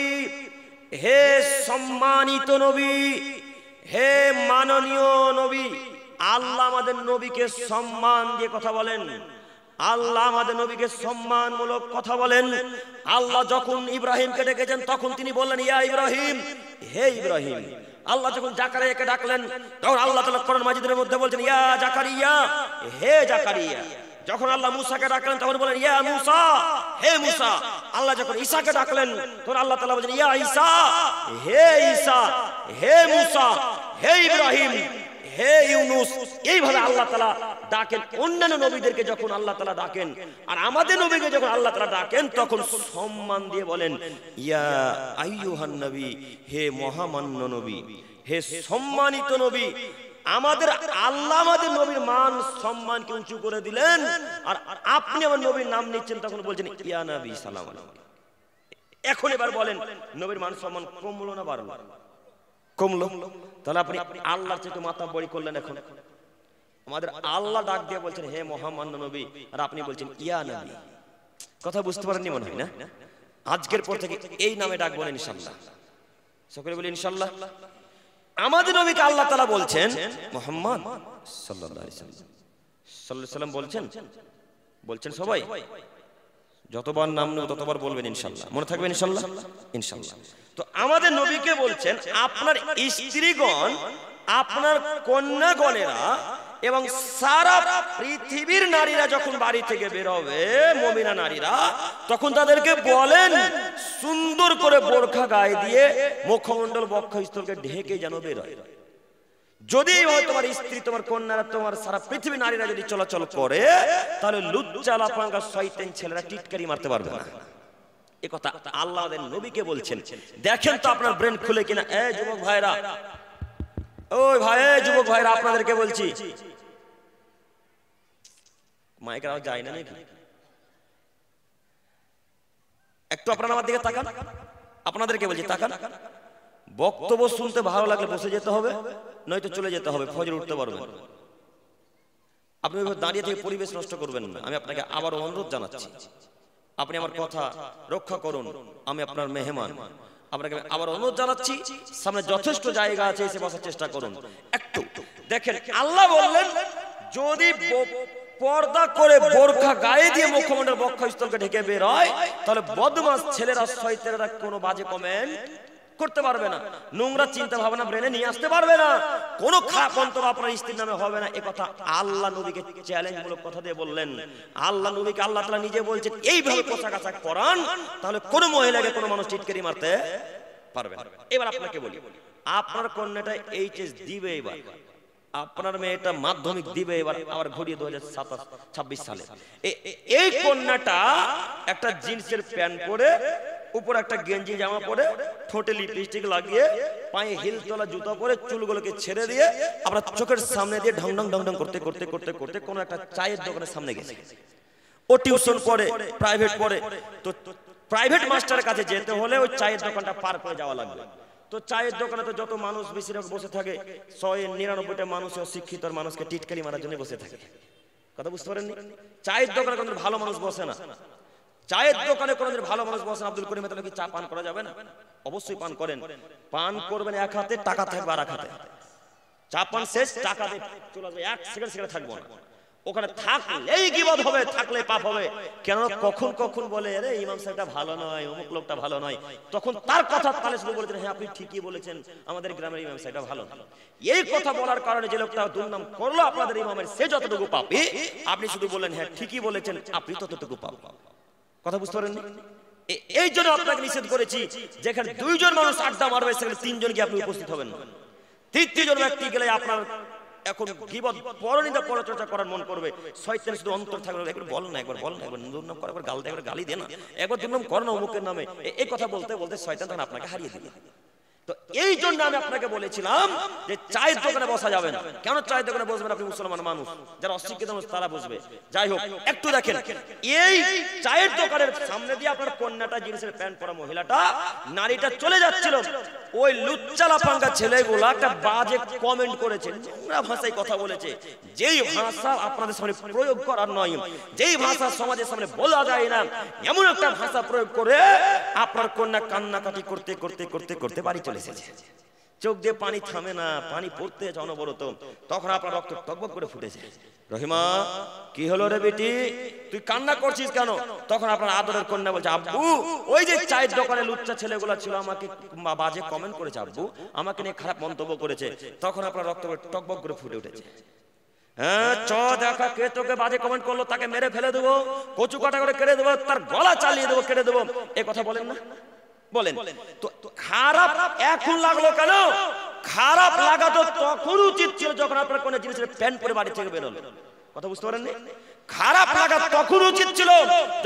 হে সম্মানিত নবী, হে মাননীয় নবী। আল্লাহ আমাদের নবীকে সম্মান দিয়ে কথা বলেন, আল্লাহ আমাদের নবীকে সম্মানমূলক কথা বলেন। আল্লাহ যখন ইব্রাহিমকে ডেকেছেন তখন তিনি বললেন ইয়া ইব্রাহিম, হে ইব্রাহিম। আল্লাহ যখন জাকারিয়াকে ডাকলেন তখন আল্লাহ তাআলা কোরআন মাজিদের মধ্যে বলছেন ইয়া জাকারিয়া, হে জাকারিয়া। যখন আল্লাহ মুসাকে ডাকলেন তখন বলেন ইয়া মুসা, হে মুসা। আল্লাহ যখন ঈসাকে ডাকলেন তখন আল্লাহ তাআলা বলেন ইয়া ঈসা, হে ঈসা, হে মুসা, হে ইব্রাহিম, হে ইউনুস। এইভাবে আল্লাহ তাআলা ডাকেন অন্যান্য নবীদেরকে। যখন আল্লাহ তাআলা ডাকেন আর আমাদের নবীকে যখন আল্লাহ তাআলা ডাকেন তখন সম্মান দিয়ে বলেন ইয়া আইয়ুহান নবী, হে মহামান্য নবী, হে সম্মানিত নবী। আমাদের আল্লাহ আমাদের নবীর মান সম্মানকে উঁচু করে দিলেন আর আপনি আমার নবীর নাম নিচ্ছেন তখন বলছেন ইয়া নবী সালাম আলাইকুম। এখন এবার বলেন নবীর মান সম্মান কমলো না বাড়লো? কমলো। তাহলে আপনি আল্লাহর চেয়ে মাথা বড়ি করলেন। এখন আমাদের আল্লাহ ডাক দিয়ে বলছেন হে মহামান্য নবী আর আপনি বলছেন ইয়া নবী। কথা বুঝতে পারেননি মনে হয় না? আজকের পর থেকে এই নামে ডাকবো না ইনশাআল্লাহ। সকলে বলি ইনশাআল্লাহ। আমাদের নবীকে আল্লাহ তাআলা বলছেন মুহাম্মদ সাল্লাল্লাহু আলাইহি সাল্লাম বলছেন সবাই যতবার নাম নেব ততবার বলবেন ইনশাআল্লাহ। মনে থাকবে ইনশাআল্লাহ? ইনশাআল্লাহ। তো আমাদের নবীকে বলছেন আপনার স্ত্রীগণ, আপনার কন্যাগণেরা এবং সারা পৃথিবীর নারীরা যখন বাড়ি থেকে বের হবে, মুমিনা নারীরা, তখন তাদেরকে বলেন সুন্দর করে বোরখা গায়ে দিয়ে মুখমণ্ডল বক্ষস্থলকে ঢেকে যেন বের হয়। যদি তোমার স্ত্রী, তোমার কন্যারা, তোমার সারা পৃথিবীর নারীরা যদি চলাচল করে তাহলে লুচ্চা লাফাঙ্গা শয়তান ছেলেরা টিটকারি মারতে পারবে না। এই কথা আল্লাহ আমাদের নবীকে বলছেন। দেখেন তো আপনার ব্রেন খুলে কিনা। এই যুবক ভাইরা, ওই ভাই, যুবক ভাইরা, আপনাদেরকে বলছি, মাইকের আওয়াজ যায় না নাকি? একটু আপনারা আমার দিকে তাকান। আপনাদেরকে বলছি তাকান। বক্তব্য শুনতে ভালো লাগলে বসে যেতে হবে, নয়তো চলে যেতে হবে, ফজর উঠতে পারবেন। আপনি দাঁড়িয়ে থেকে পরিবেশ নষ্ট করবেন না। আমি আপনাকে আবার অনুরোধ জানাচ্ছি, আপনি আমার কথা রক্ষা করুন। আমি আপনার মেহমান, আপনাকে আবার অনুরোধ জানাচ্ছি, সামনে যথেষ্ট জায়গা আছে, এসে বসার চেষ্টা করুন। একটু দেখেন, আল্লাহ বললেন যদি পর্দা করে বোরখা গায়ে দিয়ে মুখমণ্ডল বক্ষস্থলকে ঢেকে বের হয় তাহলে বদমাস ছেলেরা, শয়তানেরা কোনো বাজে কমেন্ট করতে পারবে না, নোংরা চিন্তা ভাবনা ব্রেনে নিয়ে আসতে পারবে না, কোনো খারাপ মন্তব্য আপনার স্ত্রীর নামে হবে না। এই কথা আল্লাহ নবীকে চ্যালেঞ্জমূলক কথা দিয়ে বললেন। আল্লাহ নবীকে আল্লাহ তাআলা নিজে বলছেন এইভাবে পোশাক আশাক পরান, তাহলে কোনো মহিলাকে কোনো মানুষ টিটকারি মারতে পারবে না। এবার আপনাকে বলি, আপনার কন্যাটা এইচএস দিবে, এবার আপনার মেয়েটা মাধ্যমিক দিবে, এবার আবার ঘুরিয়ে 2026 সালে এই কন্যাটা একটা জিন্সের প্যান্ট পরে, উপর একটা গেঞ্জি জামা পরে, ঠোঁটে লিপস্টিক লাগিয়ে, পায়ে হিল তোলা জুতা পরে, চুলগুলোকে ছেড়ে দিয়ে আমরা চোখের সামনে দিয়ে ঢং ঢং ঢং ঢং করতে করতে করতে করতে কোনো একটা চায়ের দোকানের সামনে গেছে। ও টিউশন পড়ে, প্রাইভেট পড়ে, তো প্রাইভেট মাস্টারের কাছে যেতে হলে ওই চায়ের দোকানটা পার করে যাওয়া লাগবে। তো চায়ের দোকানে তো যত মানুষ বেশিরভাগ বসে থাকে, 99টা মানুষ শিক্ষিত মানুষকে টিটকারি মারার জন্য বসে থাকে। কথা বুঝতে পারেননি? চায়ের দোকানে কোনো ভালো মানুষ বসে না। চায়ের দোকানে কোনোদিন ভালো মানুষ বসেন। আব্দুল করিম তাহলে কি চা পান করা যাবে না? অবশ্যই পান করেন। পান করবেন এক হাতে, টাকা থাকবে আর এক হাতে। চা পান শেষ, টাকা দিয়ে চলে আসবে, 1 সেকেন্ড সেখানে থাকবো না। ওখানে থাকলেই গীবত হবে, থাকলে পাপ হবে। কেন কখন কখন বলে আরে ইমাম সাহেবটা ভালো নয়, অমুক লোকটা ভালো নয়, তখন তার কথা তাহলে শুধু বলেছেন হ্যাঁ আপনি ঠিকই বলেছেন, আমাদের গ্রামের ইমাম সাহেবটা ভালো। এই কথা বলার কারণে যে লোকটা দুর্নাম করলো আপনাদের ইমামের, সে যতটুকু পাপী, আপনি শুধু বললেন হ্যাঁ ঠিকই বলেছেন, আপনি ততটুকু পাপ। কথা বুঝতে পারেননি? এই জন্য আপনাকে নিষেধ করেছি, যেখানে 2 জন মানুষ আড্ডা মারবে সেখানে 3 জন কি আপনি উপস্থিত হবেন না। 3য় জন ব্যক্তি গেলে আপনার এখন গীবত পরনিন্দা পরচর্চা করার মন করবে। শয়তান শুধু অন্তর থাকবে একবার বল না, একবার বল না, একবার দুর্নাম করে, একবার গাল দে, একবার গালি দে না, একবার দুর্নাম কর না অমুকের নামে। এই কথা বলতে বলতে শয়তান তখন আপনাকে হারিয়ে দিবে। তো তো এই জন্য আমি আপনাকে বলেছিলাম যে চায়ের দোকানে বসা যাবে না। কেন চায়ের দোকানে বসবেন? আপনি মুসলমান মানুষ, যারা অশিক্ষিত মানুষ তারা বুঝবে। যাই হোক, একটু দেখেন, এই চায়ের দোকানের সামনে দিয়ে আপনার কন্যাটা, জিন্সের প্যান্ট পরা মহিলাটা, নারীটা চলে যাচ্ছিল, ওই লুচ্চালা পাঙ্গা ছেলেগুলা একটা বাজে কমেন্ট করেছে, নোংরা ভাষায় কথা বলেছে, যেই ভাষা আপনাদের সামনে প্রয়োগ করার নয়, যেই ভাষা সমাজের সামনে বলা যায় না, এমন একটা ভাষা প্রয়োগ করে আপনার কন্যা কান্নাকাটি করতে করতে করতে করতে বাড়ি চলে এসেছে। চোখ দিয়ে পানি থামে না, পানি পড়তে অনবরত। তখন আপনার রক্ত টকবক করে ফুটেছে। রহিমা, কি হলো রে বেটি, তুই কান্না করছিস কেন? তখন আপনার আদরের কন্যা বলছে, আব্বু, ওই যে চায়ের দোকানে লুচ্চা ছেলেগুলো ছিল আমাকে বাজে কমেন্ট করেছে, আব্বু আমাকে নিয়ে খারাপ মন্তব্য করেছে। তখন আপনার রক্ত টকবক করে ফুটে উঠেছে। হ্যাঁ, চ দেখা, কে তোকে বাজে কমেন্ট করলো তাকে মেরে ফেলে দেবো, কচু কাটা করে কেটে দেবো, তার গলা চালিয়ে দেবো, কেটে দেবো, এ কথা বলেন না? বলেন তো। খারাপ এখন লাগলো কেন? খারাপ লাগা তো তখন উচিত ছিল যখন আপনার কোন জিনিসের প্যান্ট পরে বাড়ি থেকে বেরোল। কথা বুঝতে পারেন? খারাপ লাগা তখন উচিত ছিল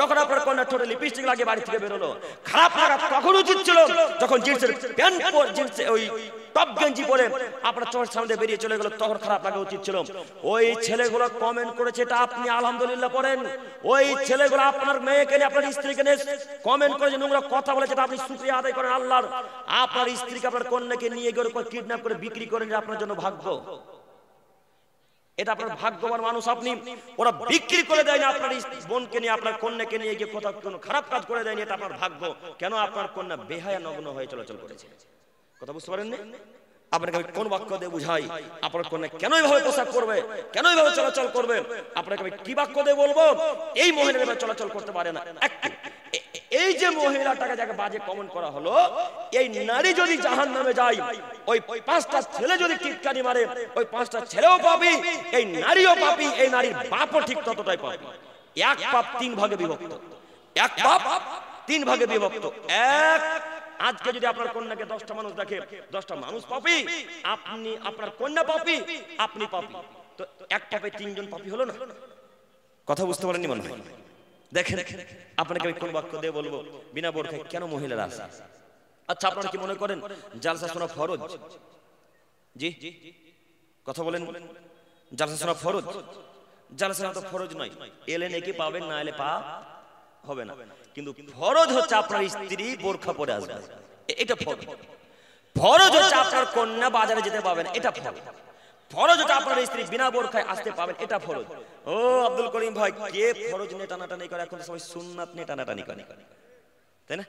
যখন আপনার কন্যা ঠোঁটে লিপস্টিক লাগিয়ে বাড়ি থেকে বেরোলো। খারাপ লাগা তখন উচিত ছিল যখন জিন্সের প্যান্ট পরে, জিন্সের ওই টপ গেঞ্জি পরে আপনার চোখের সামনে বেরিয়ে চলে গেল, তখন খারাপ লাগা উচিত ছিল। ওই ছেলেগুলো কমেন্ট করেছে, এটা আপনি আলহামদুলিল্লাহ পড়েন। ওই ছেলেগুলো আপনার মেয়েকে নিয়ে, আপনার স্ত্রীকে নিয়ে কমেন্ট করেছে, নোংরা কথা বলেছে, আপনি শুকরিয়া আদায় করেন আল্লাহর। আপনার স্ত্রীকে, আপনার কন্যাকে নিয়ে গিয়ে কিডন্যাপ করে বিক্রি করেন, আপনার জন্য ভাগ্য। এটা আপনার ভাগ্যবান মানুষ আপনি। ওরা বিক্রি করে দেয়নি আপনার বোনকে নিয়ে, আপনার কন্যাকে নিয়ে গিয়ে কোথাও কোনো খারাপ কাজ করে দেয়নি, এটা আপনার ভাগ্য। কেন? আপনার কন্যা বেহায়া নগ্ন হয়ে চলাচল করেছে। কথা বুঝতে পারেন? আপনাকে আমি কোন বাক্য দিয়ে বুঝাই আপনার কন্যা কেন এইভাবে পোশাক করবে, কেন এইভাবে চলাচল করবে? আপনাকে আমি কি বাক্য দিয়ে বলবো? এই মহিলা এভাবে চলাচল করতে পারে না। এই যে মহিলাটাকে যাকে বাজে কমেন্ট করা হলো, এই নারী যদি জাহান্নামে যায়, ওই পাঁচটা ছেলে যদি টিটকারি মারে, ওই পাঁচটা ছেলেও পাপী, এই নারীও পাপী, এই নারীর বাপও ঠিক ততটাই পাপী। এক পাপ তিন ভাগে বিভক্ত, এক পাপ তিন ভাগে বিভক্ত। এক, আজকে যদি আপনার কন্যাকে 10টা মানুষ দেখে, 10টা মানুষ পাপী, আপনি, আপনার কন্যা পাপী, আপনি পাপী, তো এক পাপে 3 জন পাপী হলো না? কথা বুঝতে পারেননি মনে হয়? দেখেন, আপনাকে আমি কোন বাক্য দিয়ে বলবো, বিনা বোরখায় কেন মহিলারা আসে? আচ্ছা, আপনারা কি মনে করেন জালসা শোনা ফরজ? জি, কথা বলেন। জালসা শোনা ফরজ? জালসা শোনা তো ফরজ নয়। এলে নেকি পাবেন, না এলে পাপ হবে না। কিন্তু ফরজ হচ্ছে আপনার স্ত্রী বোরখা পরে আসবে, এটা ফরজ। ফরজ হচ্ছে আপনার কন্যা বাজারে যেতে পাবেন, এটা ফরজ। ফরজ হচ্ছে আপনার স্ত্রী বিনা বোরখায় আসতে পাবেন, এটা ফরজ। ও আব্দুল করিম ভাই, কে ফরজ নিয়ে টানাটানি করে? এখন সবাই সুন্নাত নিয়ে টানাটানি করে, তাই না?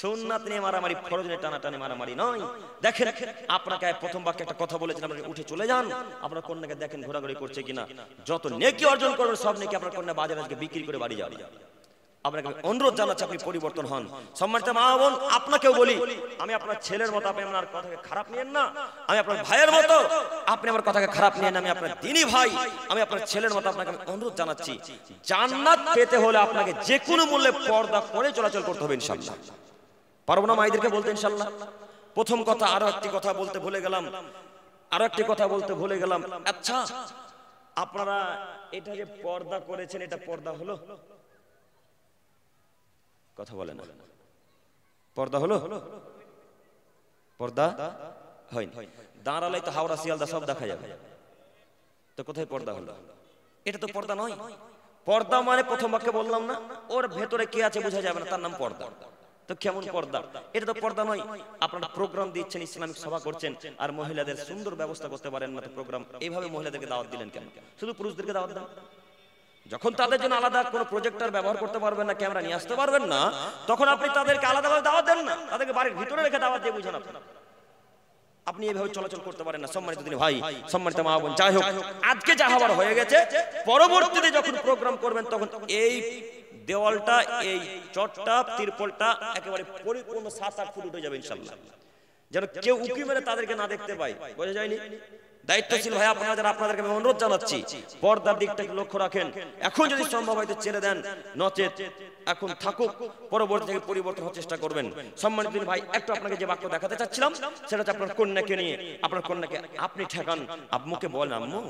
সুন্নাত নিয়ে মারামারি, ফরজ নিয়ে টানাটানি মারামারি নয়। দেখেন, আপনাকে প্রথম বাক্যে একটা কথা বলেছিলাম, আপনি উঠে চলে যান, আপনার কন্যাকে দেখেন ঘোরাঘুরি করছে কিনা। যত নেকি অর্জন করবেন সব নেকি আপনার কন্যা বাজারে আজকে বিক্রি করে বাড়ি যাবে। আপনাকে অনুরোধ জানাচ্ছি, আপনি পরিবর্তন হন। সম্মানিত মা বোন, আপনাকেও বলি, আমি আপনার ছেলের মতো, আপনি আমার কথাকে খারাপ নিয়েন না। আমি আপনার ভাইয়ের মতো, আপনি আমার কথাকে খারাপ নিয়েন না। আমি আপনার দিনী ভাই, আমি আপনার ছেলের মতো আপনাকে আমি অনুরোধ জানাচ্ছি, জান্নাত পেতে হলে আপনাকে যে কোনো মূল্যে পর্দা করে চলাচল করতে হবে ইনশাআল্লাহ। পারবো না মাইদেরকে বলতে ইনশাআল্লাহ? প্রথম কথা, আরো একটি কথা বলতে ভুলে গেলাম, আচ্ছা, আপনারা এটা যে পর্দা করেছেন, এটা পর্দা হলো? কথা বলে না। পর্দা হলো? পর্দা হয়নি। দাঁড়ালে তো হাওড়া শিয়ালদা সব দেখা যাবে, তো কোথায় পর্দা হলো? এটা তো পর্দা নয়। পর্দা মানে প্রথম বাক্যে বললাম না, ওর ভেতরে কে আছে বোঝা যাবে না, তার নাম পর্দা। তো কেমন পর্দা? এটা তো পর্দা নয়। আপনারা প্রোগ্রাম দিচ্ছেন, ইসলামিক সভা করছেন, আর মহিলাদের সুন্দর ব্যবস্থা করতে পারেন না, তো প্রোগ্রাম এইভাবে মহিলাদেরকে দাওয়াত দিলেন কেন? শুধু পুরুষদেরকে দাওয়াত দেন। যখন তাদের জন্য আলাদা কোনো প্রজেক্টর ব্যবহার করতে পারবেন না, ক্যামেরা নিয়ে আসতে পারবেন না, তখন আপনি তাদেরকে আলাদাভাবে দাওয়াত দেন না, তাদেরকে বাড়ির ভিতরে রেখে দাওয়াত দিয়ে বুঝান। আপনি এইভাবে চলাচল করতে পারেন না। সম্মানিত দিনী ভাই, সম্মানিত মা বোন, যাই হোক, আজকে যা হবার হয়ে গেছে, পরবর্তীতে যখন প্রোগ্রাম করবেন তখন এই দেওয়ালটা, এই চটটা, তিরপলটা একেবারে পরিপূর্ণ 7-8 ফুট উঠে যাবে ইনশাআল্লাহ, যেন কেউ উকি মেরে তাদেরকে না দেখতে পায়। বোঝা যায়নি? দায়িত্বশীল ভাই আপনারা, আপনাদেরকে আমি অনুরোধ জানাচ্ছি, পর্দার দিকটাকে লক্ষ্য রাখেন। এখন যদি সম্ভব হয় তো ছেড়ে দেন, নচেত এখন থাকুক, পরবর্তী থেকে পরিবর্তন হওয়ার চেষ্টা করবেন। সম্মানিত ভাই, একটু আপনাকে যে বাক্য দেখাতে চাচ্ছিলাম, সেটা হচ্ছে আপনার কন্যাকে নিয়ে। আপনার কন্যাকে আপনি ঠেকান, আম্মুকে বলেন, আম্মু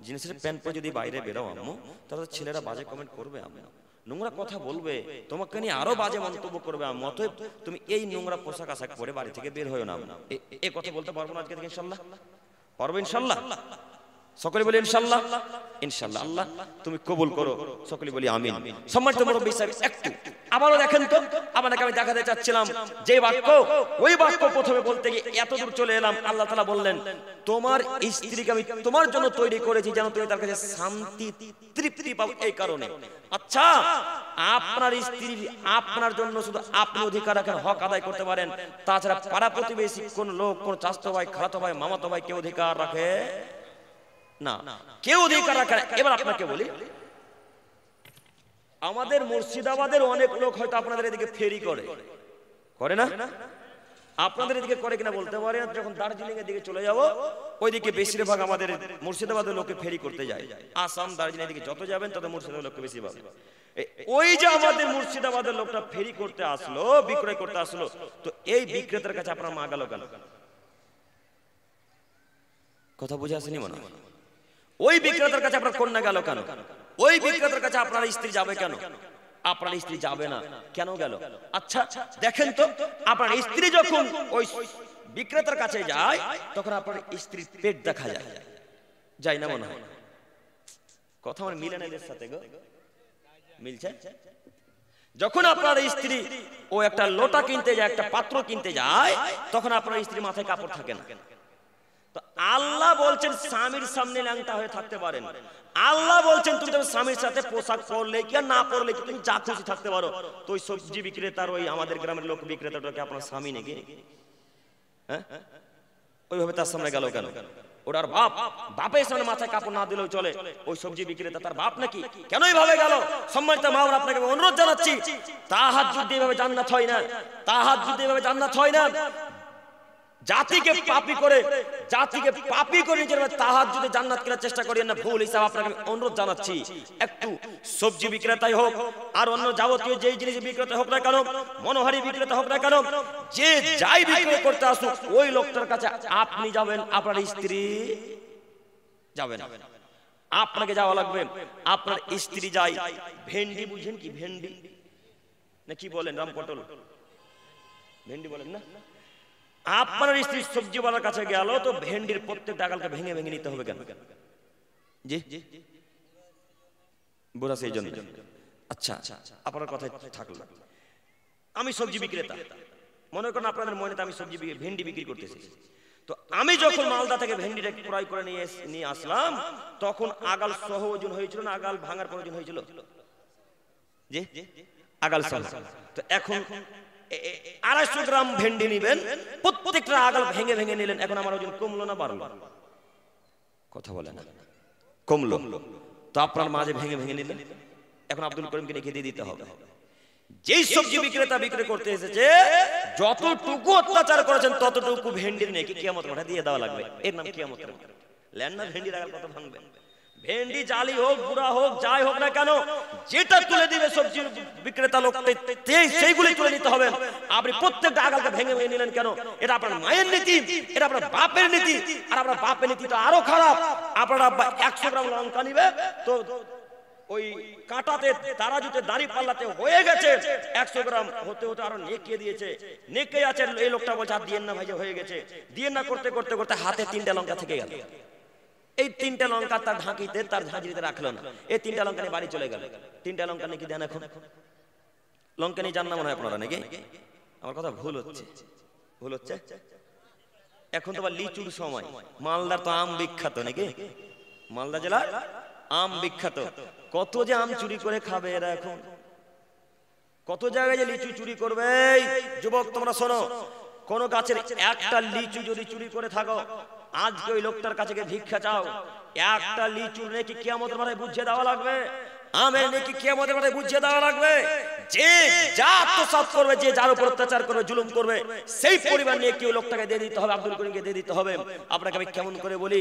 জিনিসের প্যান্ট পরে যদি বাইরে বেরো আম্মু, তাহলে ছেলেরা বাজে কমেন্ট করবে আম্মু। নোংরা কথা বলবে, তোমাকে নিয়ে আরো বাজে মন্তব্য করবে, অতএব তুমি এই নোংরা পোশাক আশাক পরে বাড়ি থেকে বের হয়েও না। এই কথা বলতে পারবো না আজকে থেকে ইনশাল্লাহ? পারবো ইনশাল্লাহ? সকলে বলি ইনশাল্লাহ। ইনশাল্লাহ। আল্লাহ তুমি কবুল করো, সকলে বলি আমিন। সম্মানিত মুরব্বি সাহেব, একটু আবারও দেখেন তো, আপনাকে আমি দেখাতে চাচ্ছিলাম যে বাক্য, ওই বাক্য প্রথমে বলতে গিয়ে এত দূর চলে এলাম। আল্লাহ তাআলা বললেন, তোমার স্ত্রীকে আমি তোমার জন্য তৈরি করেছি যেন তুমি তার কাছে শান্তি তৃপ্তি পাও, এই কারণে। আচ্ছা, আপনার স্ত্রী আপনার জন্য শুধু আপনি অধিকার রাখেন, হক আদায় করতে পারেন, তাছাড়া পাড়া প্রতিবেশী কোন লোক, কোন চাচাতো ভাই, খালাতো ভাই, মামাতো ভাই কেউ অধিকার রাখে না, কেউ অধিকার রাখে না। এবার আপনাকে বলি, আমাদের মুর্শিদাবাদের অনেক লোক হয়তো আপনাদের এদিকে ফেরি করে না? আপনাদের এদিকে করে কিনা বলতে পারে না। যখন দার্জিলিং এর দিকে চলে যাবো, ওইদিকে বেশিরভাগ আমাদের মুর্শিদাবাদের লোকে ফেরি করতে যায়। আসাম, দার্জিলিং দিকে যত যাবেন তত মুর্শিদাবাদের লোককে বেশি পাবে। ওই যে আমাদের মুর্শিদাবাদের লোকটা ফেরি করতে আসলো, বিক্রয় করতে আসলো, তো এই বিক্রেতার কাছে আপনার মা গেল কেন? কথা বুঝে আসেনি মনে হয়? ওই বিক্রেতার কাছে আপনার কন্যা গেল কেন? ওই বিক্রেতার কাছে আপনার স্ত্রী যাবে কেন? আপনার স্ত্রী যাবে না, কেন গেল? আচ্ছা দেখেন তো, আপনার স্ত্রী যখন ওই বিক্রেতার কাছে যায়, তখন আপনার স্ত্রীর পেট দেখা যায় না মনে হয়? কথা আমার মিলে না এদের সাথে গো? মিলছে? যখন আপনার স্ত্রী ও একটা লোটা কিনতে যায়, একটা পাত্র কিনতে যায়, তখন আপনার স্ত্রী মাথায় কাপড় থাকে না। তো আল্লাহ বলছেন স্বামীর সামনে ল্যাংটা হয়ে থাকতে পারেন। আল্লাহ বলছেন তুমি তোমার স্বামীর সাথে পোশাক পরলে কি আর না পরলে কি তুমি যা খুশি থাকতে পারো। তো ওই সবজি বিক্রেতার, ওই আমাদের গ্রামের লোক বিক্রেতাটাকে আপনার স্বামী নাকি? হ্যাঁ, ওইভাবে তার সামনে গেল কেন? ওটার বাপের সামনে মাথায় কাপড় না দিলেও চলে, ওই সবজি বিক্রেতা তার বাপ নাকি? কেন এইভাবে গেল? সম্মানিত মা বোন, আপনাকে অনুরোধ জানাচ্ছি, তাহাজ্জুদ দিয়ে এভাবে জান্নাত হয় না, তাহাজ্জুদ দিয়ে এভাবে জান্নাত হয় না। জাতিকে পাপী করে নিজের তাহাজ্জুদে জান্নাত কেনার চেষ্টা করেন না, ভুল হিসাব। আপনাকে অনুরোধ জানাচ্ছি, একটু সবজি বিক্রেতাই হোক আর অন্য যাবতীয় যেই জিনিস বিক্রেতা হোক না কেন, মনোহারি বিক্রেতা হোক না কেন, যে যাই বিক্রয় করতে আসুক, ওই লোকটার কাছে আপনি যাবেন, আপনার স্ত্রী যাবেন। আপনাকে যাওয়া লাগবে। আপনার স্ত্রী যায়, ভেন্ডি বুঝেন কি? ভেন্ডি না কি বলেন? রাম পটল, ভেন্ডি বলেন না? আপনার স্ত্রী সবজিওয়ালার কাছে গেল, তো ভেন্ডির প্রত্যেকটা আগালকে ভেঙে ভেঙে নিতে হবে কেন? জি বোঝা সেই জন্য। আচ্ছা, আপনার কথাই থাকলো। আমি সবজি বিক্রেতা, মনে করেন আপনাদের মনে আমি সবজি ভেন্ডি বিক্রি করতেছি। তো আমি যখন মালদা থেকে ভেন্ডিটা ক্রয় করে নিয়ে আসলাম, তখন আগাল সহ ওজন হয়েছিল না আগাল ভাঙার পর ওজন হয়েছিল? জি, আগাল সহ। তো এখন 250 গ্রাম ভেন্ডি নিবেন, প্রত্যেকটা আগাল ভেঙে ভেঙে নিলেন, এখন আমার ওজন কমলো না বাড়লো? কথা বলে না, কমলো। তো আপনার মাঝে ভেঙে ভেঙে নিলেন, এখন আব্দুল করিমকে লিখে দিয়ে দিতে হবে। যেই সবজি বিক্রেতা বিক্রি করতে এসেছে, যতটুকু অত্যাচার করেছেন ততটুকু ভেন্ডির নেকি কিয়ামতের মাঠে দিয়ে দেওয়া লাগবে। এর নাম কিয়ামতের মাঠ। লেন না ভেন্ডির আগাল কত ভাঙবেন? ভেন্ডি জালি হোক, বুড়া হোক, যাই হোক না কেন, যেটা তুলে দিবে সবজি বিক্রেতা লোক, সেইগুলি তুলে নিতে হবে। আপনি প্রত্যেকটা আগালকে ভেঙে ভেঙে নিলেন কেন? এটা আপনার মায়ের নীতি, এটা আপনার বাপের নীতি। আর আপনার বাপের নীতি তো আরো খারাপ। আপনার আব্বা 100 গ্রাম লঙ্কা নিবে, তো ওই কাঁটাতে তারাজুতে দাড়ি পাল্লাতে হয়ে গেছে 100 গ্রাম, হতে হতে আরো নেকিয়ে দিয়েছে। নেকে আছে, এই লোকটা বলছে আর দিয়েন না ভাই, হয়ে গেছে। দিয়েন না করতে করতে করতে হাতে 3টা লঙ্কা থেকে গেল। এই 3টা লঙ্কা তার ঢাকিতে, তার ঝাঁঝরিতে রাখলো না। এই 3টা লঙ্কা নিয়ে বাড়ি চলে গেল। 3টা লঙ্কা নাকি দেন? এখন লঙ্কা নিয়ে যান না মনে হয় আপনারা নাকি? আমার কথা ভুল হচ্ছে? এখন তো আবার লিচুর সময়, মালদার তো আম বিখ্যাত নাকি? মালদা জেলা আম বিখ্যাত। কত যে আম চুরি করে খাবে এরা, এখন কত জায়গায় যে লিচু চুরি করবে। যুবক তোমরা শোনো, কোন গাছের একটা লিচু যদি চুরি করে থাকো, আজকে ওই লোকটার কাছে গিয়ে ভিক্ষা চাও, একটা লিচুর নেকি কিয়ামতের মাঠে বুঝিয়ে দেওয়া লাগবে। আমের নেকি কিয়ামতের মাঠে বুঝিয়ে দেওয়া লাগবে। যে যা আত্মসাৎ করবে, যে যার উপর অত্যাচার করবে, জুলুম করবে, সেই পরিমাণ নিয়ে কেউ লোকটাকে দিয়ে দিতে হবে, আব্দুল করিমকে দিয়ে দিতে হবে। আপনাকে আমি কেমন করে বলি,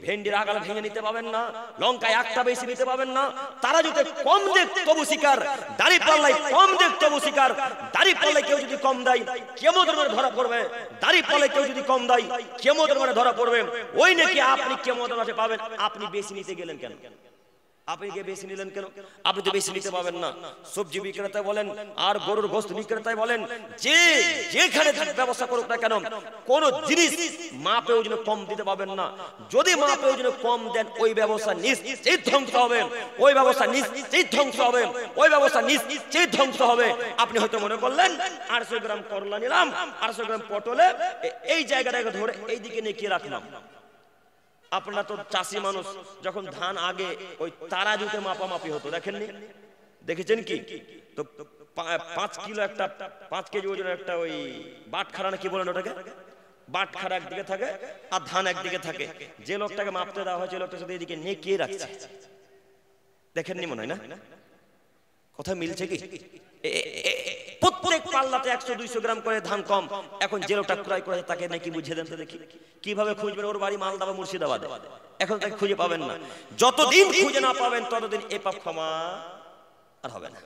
ভেন্ডির আগাল ভেঙে নিতে পাবেন না, লঙ্কায় একটা বেশি নিতে পাবেন না। তারা যদি কম দেখ তবু শিকার, দাড়ি পাল্লাই কম দেখ তবু শিকার। দাড়ি পাল্লাই কেউ যদি কম দেয়, কিয়ামতের মাঠে ধরা পড়বে। দাড়ি পাল্লাই কেউ যদি কম দেয়, কিয়ামতের মাঠে ধরা পড়বে। ওই নাকি আপনি কিয়ামতের মাঠে পাবেন, আপনি বেশি নিতে গেলেন কেন? আপনি গিয়ে বেশি নিলেন কেন? আপনি তো বেশি নিতে পাবেন না। সবজি বিক্রেতা বলেন আর গরুর গোশত বিক্রেতাই বলেন, যে যেখানে ব্যবস্থা করুক না কেন, কোন জিনিস মাপে ওজনে কম দিতে পাবেন না। যদি মাপে ওজনে কম দেন, ওই ব্যবস্থা নিশ্চয়ই ধ্বংস হবে, ওই ব্যবস্থা নিশ্চয়ই ধ্বংস হবে, ওই ব্যবস্থা নিশ্চয়ই ধ্বংস হবে। আপনি হয়তো মনে করলেন 800 গ্রাম করলা নিলাম, 800 গ্রাম পটলে এই জায়গাটাকে ধরে এই দিকে নিয়ে কি রাখলাম। আপনারা তো চাষি মানুষ, যখন ধান আগে ওই তারাজুতে মাপামাপি হতো, দেখেননি? দেখেছেন কি? তো 5 কিলো একটা 5 কেজি ওজনের একটা ওই বাটখারা না কি বলেন ওটাকে, বাটখারা একদিকে থাকে আর ধান একদিকে থাকে। যে লোকটাকে মাপতে দেওয়া হয়েছে, লোকটা শুধু এদিকে নেকিয়ে রাখছে। দেখেননি মনে হয় না? কথা মিলছে কি? প্রত্যেক পাল্লাতে 100-200 গ্রাম করে ধান কম। এখন যে লোকটা ক্রয় করে তাকে নাকি বুঝিয়ে দেন তো দেখি। কিভাবে খুঁজবেন? ওর বাড়ি মালদা বা মুর্শিদাবাদে, এখন তাকে খুঁজে পাবেন না। যতদিন খুঁজে না পাবেন ততদিন এ পাপ ক্ষমা আর হবে না।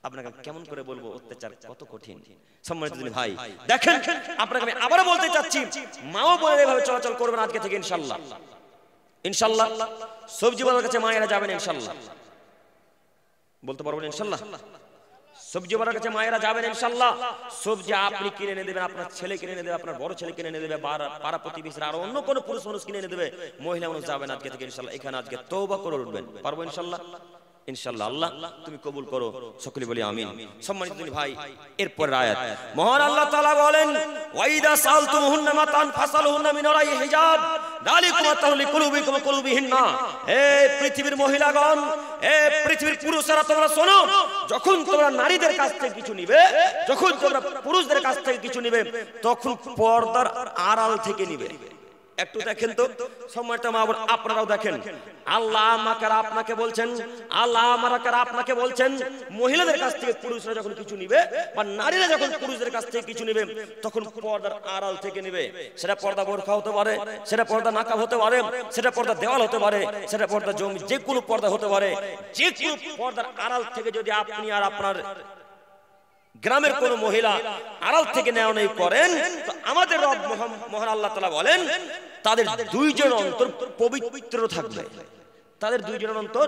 আপনাকে কেমন করে বলবো অত্যাচার কত কঠিন। সম্মানিত ভাই দেখেন, আপনাকে আমি আবারও বলতে চাচ্ছি, মাও বোনেরা এভাবে চলাচল করবেন আজকে থেকে ইনশাআল্লাহ। ইনশাআল্লাহ সবজি বাজারের কাছে মায়েরা যাবেন ইনশাআল্লাহ, বলতে পারবেন ইনশাআল্লাহ? সবজি বাজারের কাছে মায়েরা যাবেন ইনশাআল্লাহ। সবজি আপনি কিনে এনে দেবেন, আপনার ছেলে কিনে এনে দেবে, আপনার বড় ছেলে কিনে এনে দেবে, পাড়া প্রতিবেশীরা আর অন্য কোনো পুরুষ মানুষ কিনে এনে দেবে। মহিলা মানুষ যাবেন আজকে থেকে ইনশাআল্লাহ। এখানে আজকে তওবা করে উঠবেন, পারবো ইনশাআল্লাহ? ইনশাআল্লাহ। আল্লাহ তুমি কবুল করো, সকলে বলি আমিন। সম্মানিত ভাই, এরপর আয়াত মহান আল্লাহ তাআলা বলেন, ওয়াইদা সালতুমুহুন্না মাতান ফাসালুহুন্না মিন ওয়ারাই হিজাব যালিকুম আতাহলি কুলুবিকুম কুলুবিহিন্না। হে পৃথিবীর মহিলাগণ, হে পৃথিবীর পুরুষেরা, তোমরা শোনো, যখন তোমরা নারীদের কাছ থেকে কিছু নিবে, যখন তোমরা পুরুষদের কাছ থেকে কিছু নিবে, তখন পর্দার আড়াল থেকে নিবে। একটু দেখেন তো সম্মানিত মা বোন, আপনারাও দেখেন, আল্লাহ আমাকে আর আপনাকে বলছেন, আল্লাহ আমাকে আর আপনাকে বলছেন, মহিলাদের কাছ থেকে পুরুষরা যখন কিছু নিবে বা নারীরা যখন পুরুষদের কাছ থেকে কিছু নিবে, তখন পর্দার আড়াল থেকে নিবে। সেটা পর্দা বোরখা হতে পারে, সেটা পর্দা নাকাব হতে পারে, সেটা পর্দা দেওয়াল হতে পারে, সেটা পর্দা জমি, যে কোনো পর্দা হতে পারে। যে কোনো পর্দার আড়াল থেকে যদি আপনি আর আপনার গ্রামের কোন মহিলা আড়াল থেকে নেওয়া নেই করেন, তো আমাদের রব মহান আল্লাহ তাআলা বলেন, তাদের দুইজনের অন্তর পবিত্র থাকবে, তাদের দুইজনের অন্তর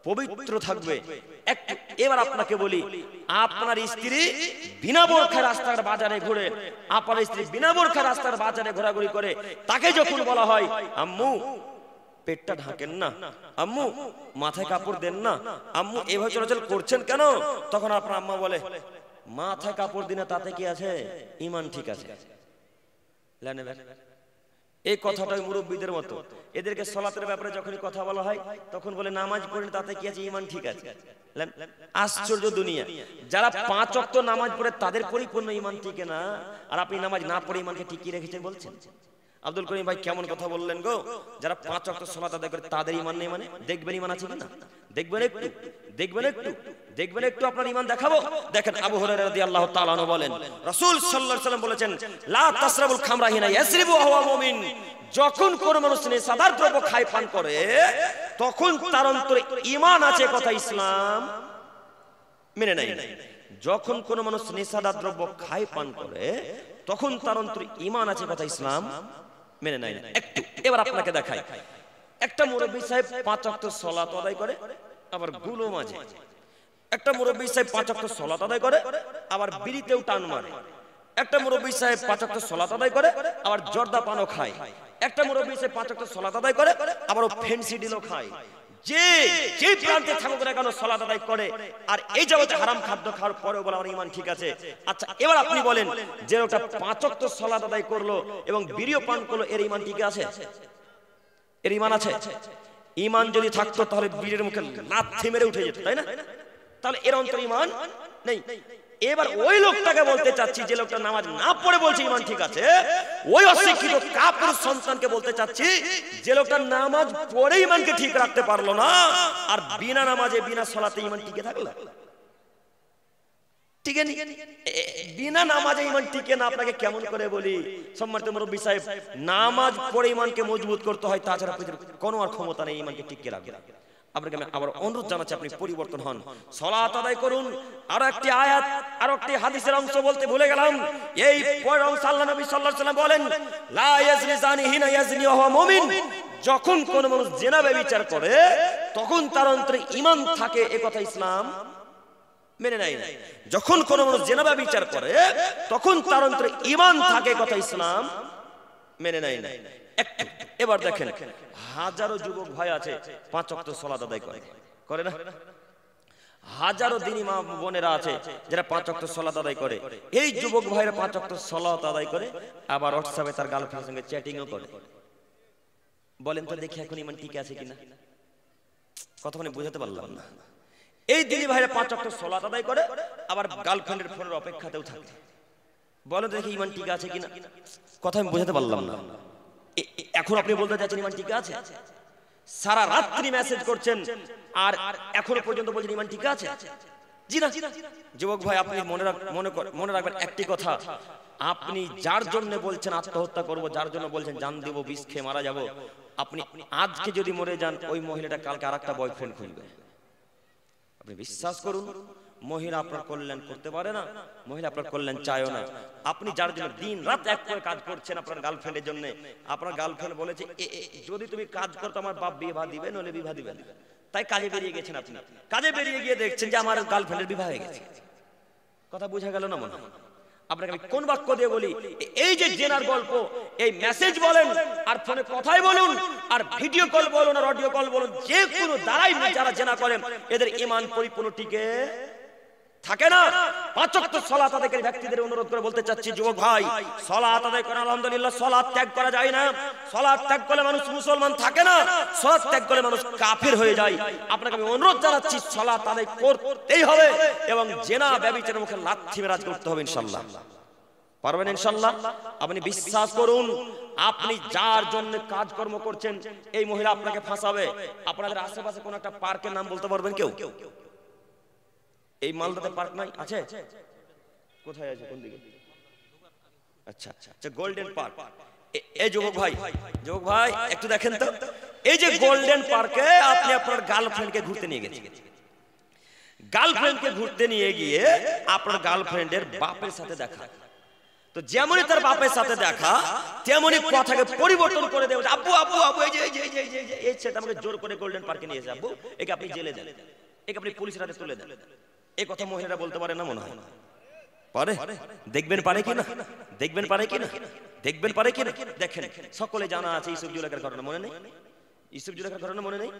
পবিত্র থাকবে। এবার আপনাকে বলি, আপনার স্ত্রী বিনা বোরখায় রাস্তার বাজারে ঘুরে, আপনার স্ত্রী বিনা বোরখায় রাস্তার বাজারে ঘোরাঘুরি করে, তাকে যখন বলা হয় আম্মু পেটটা ঢাকেন না, আম্মু মাথায় কাপড় দেন না, আম্মু এভাবে চলাচল করছেন কেন, তখন আপনার আম্মা বলে, মাথায় কাপড় দিনে তাতে কি আছে, ঈমান ঠিক আছে। এই কথাটাই মুরব্বীদের মতো, এদেরকে সালাতের ব্যাপারে যখনই কথা বলা হয় তখন বলে নামাজ পড়েন তাতে কি আছে, ঈমান ঠিক আছে। আশ্চর্য দুনিয়া, যারা 5 ওয়াক্ত নামাজ পড়ে তাদের পরিপূর্ণ ঈমান টিকে না, আর আপনি নামাজ না পড়ে ঈমানকে টিকিয়ে রেখেছেন বলছেন। আব্দুল করিম ভাই কেমন কথা বললেন গো, যারা 5 ওয়াক্ত সালাত আদায় করে তাদের ঈমান নেই, মানে দেখবেন ঈমান আছে কিনা, দেখবেন একটু, দেখবেন একটু, দেখবেন একটু আপনার ঈমান দেখাবো। দেখেন আবু হুরায়রা রাদিয়াল্লাহু তাআলা আনহু বলেন, রাসূল সাল্লাল্লাহু আলাইহি ওয়াসাল্লাম বলেছেন, লা তাসরাবুল খামরা হিনা ইয়াসরিবু ওয়া হুয়া মুমিন। যখন কোন মানুষ নেশাদার দ্রব্য খায় পান করে, তখন তার অন্তরে ঈমান আছে, কথা ইসলাম মেনে নেয়। যখন কোন মানুষ নেশাদার দ্রব্য খায় পান করে, তখন তার অন্তরে ঈমান আছে, কথা ইসলাম মেনে নেয় না। একটু এবার আপনাকে দেখাই, একটা মুরব্বী সাহেব 5 ওয়াক্ত সালাত আদায় করে, আবার গুলো মাঝে। একটা মুরব্বী সাহেব 5 ওয়াক্ত সালাত আদায় করে, আবার বিড়িতেও টান মারে। একটা মুরব্বী সাহেব 5 ওয়াক্ত সালাত আদায় করে, আবার জর্দা পানও খায়। একটা মুরব্বী সাহেব 5 ওয়াক্ত সালাত আদায় করে, আবার ফেন্সি ডিলও খায়। যে যে প্রান্তে থাকুক না কেন সালাত আদায় করে, আর এই জগতে হারাম খাদ্য খাওয়ার পরেও বলে আমার ঈমান ঠিক আছে। আচ্ছা এবার আপনি বলেন, যে ওটা 5 ওয়াক্ত সালাত আদায় করলো এবং বিড়িও পান করলো, এর ঈমান ঠিক আছে? এর ঈমান আছে? ঈমান যদি থাকতো তাহলে বীরের মুখে লাথি মেরে উঠে যেত, তাই না? তাহলে এর অন্তরে ঈমান নেই। এবার ওই লোকটাকে বলতে চাচ্ছি, যে লোকটা নামাজ না পড়ে বলছে ঈমান ঠিক আছে, ওই অশিক্ষিত কাপুরুষ সন্তানকে বলতে চাচ্ছি, যে লোকটা নামাজ পড়ে ঈমানকে ঠিক রাখতে পারলো না, আর বিনা নামাজে বিনা সালাতে ঈমান টিকে থাকলো, টিকে নি, বিনা নামাজে ঈমান টিকে না। আপনাকে কেমন করে বলি সম্মানিত মুরব্বী সাহেব, নামাজ পড়ে ঈমানকে মজবুত করতে হয়, তাছাড়া পৃথিবীর কোনো আর ক্ষমতা নেই ঈমানকে টিকে রাখবে। আপনাকে আমি আবার অনুরোধ জানাচ্ছি, আপনি পরিবর্তন হন, সালাত আদায় করুন। আরো একটি আয়াত, আরো একটি হাদিসের অংশ বলতে ভুলে গেলাম। এই অংশ আল্লাহ নবী সাল্লাল্লাহু আলাইহি ওয়াসাল্লাম বলেন, লা ইয়াজনি জানি হিনা ইয়াজনি ওয়া হুয়া মুমিন। যখন কোন মানুষ জিনা ব্যভিচার করে, তখন তার অন্তরে ঈমান থাকে, এ কথা ইসলাম মেনে নেয় না। যখন কোন মানুষ জিনা ব্যভিচার করে তখন তার অন্তরে ঈমান থাকে, কথা ইসলাম মেনে নেয় না। এবার দেখেন, হাজারো যুবক ভাই আছে 5 ওয়াক্ত সালাত আদায় করে না? হাজারো দিনী মা বোনেরা আছে যারা 5 ওয়াক্ত সালাত আদায় করে। এই যুবক ভাইরা 5 ওয়াক্ত সালাত আদায় করে, আবার হোয়াটসঅ্যাপে তার গার্লফ্রেন্ডের সঙ্গে চ্যাটিংও করে। বলেন তো দেখি এখন ঈমান ঠিক আছে কিনা? কথা মানে বুঝাতে পারলাম না। এই দিনী ভাইরা 5 ওয়াক্ত সালাত আদায় করে, আবার গার্লফ্রেন্ডের ফোনের অপেক্ষাতেও থাকে। বলেন তো দেখি ঈমান ঠিক আছে কিনা? কথা আমি বুঝাতে পারলাম না। এখন আপনি বলতে চাচ্ছেন ঈমান ঠিক আছে? সারা রাত্রি মেসেজ করছেন আর এখনো পর্যন্ত বলছেন ঈমান ঠিক আছে? জি না। যুবক ভাই, আপনি মনে রাখবেন একটি কথা, আপনি যার জন্য বলছেন আত্মহত্যা করব, যার জন্য বলছেন জান দেব, বিষ খেয়ে মারা যাব, আপনি আজকে যদি মরে যান, ওই মহিলাটা কালকে আরেকটা বয়ফ্রেন্ড খুঁজবে। আপনি বিশ্বাস করুন, মহিলা আপনার কল্যাণ করতে পারে না, মহিলা আপনার কল্যাণ চায়ও না। আপনি যার জন্য দিন রাত এক করে কাজ করছেন আপনার গার্লফ্রেন্ডের জন্য, আপনার গার্লফ্রেন্ড বলেছে যদি তুমি কাজ করতো আমার বাপ বিবাহ দিবে, নইলে বিবাহ দিবে না। তাই কাজে বেরিয়ে গেছেন। আপনি কাজে বেরিয়ে গিয়ে দেখছেন যে আমার গার্লফ্রেন্ডের বিবাহ হয়ে গেছে। কথা বোঝা গেল না? মনে হয় আপনাকে আমি কোন বাক্য দিয়ে বলি, এই যে জেনার গল্প, এই মেসেজ বলেন আর ফোনে কথাই বলুন আর ভিডিও কল বলুন আর অডিও কল বলুন, যে কোনো দ্বারাই যারা জেনা করেন এদের ঈমান পরিপূর্ণ টিকে থাকে না। 5 ওয়াক্ত সালাত আদায়কারী ব্যক্তিদের অনুরোধ করে বলতে চাচ্ছি, যুবক ভাই, সালাত আদায় করেন আলহামদুলিল্লাহ, সালাত ত্যাগ করা যায় না। সালাত ত্যাগ করলে মানুষ মুসলমান থাকে না, সালাত ত্যাগ করলে মানুষ কাফের হয়ে যায়। আপনাকে আমি অনুরোধ জানাচ্ছি, সালাত আদায় করতেই হবে এবং জিনা ব্যভিচারের মুখে লাথি মেরে করতে হবে ইনশাআল্লাহ। পারবেন ইনশাআল্লাহ? আপনি বিশ্বাস করুন, আপনি যার জন্য কাজকর্ম করছেন এই মহিলা আপনাকে ফাঁসাবে। আপনাদের আশেপাশে কোন একটা পার্কের নাম বলতে পারবেন কেউ? এই মালদাতে পার্ক নাই? আছে? কোথায় আছে? কোন দিকে? আচ্ছা, গোল্ডেন পার্ক। এই যুবক ভাই একটু দেখেন তো, এই যে গোল্ডেন পার্কে আপনি আপনার গার্লফ্রেন্ডকে ঘুরতে নিয়ে গেছেন। গার্লফ্রেন্ডকে ঘুরতে নিয়ে গিয়ে আপনার গার্লফ্রেন্ডের বাপের সাথে দেখা, তো যেমনই তার বাপের সাথে দেখা তেমনই কথাকে পরিবর্তন করে দেবে। আব্বু আব্বু আব্বু, এই ছেলেটা আমাকে জোর করে গোল্ডেন পার্কে নিয়ে যাবো, একে আপনি জেলে দেন, একে আপনি পুলিশের হাতে তুলে দেন। এই কথা মহিলারা বলতে পারে না? মনে হয় পারে। দেখবেন পারে কিনা? দেখেন, সকলে জানা আছে ইউসুফ জুলাইখার ঘটনা, মনে নেই? ইউসুফ জুলাইখার ঘটনা মনে নেই?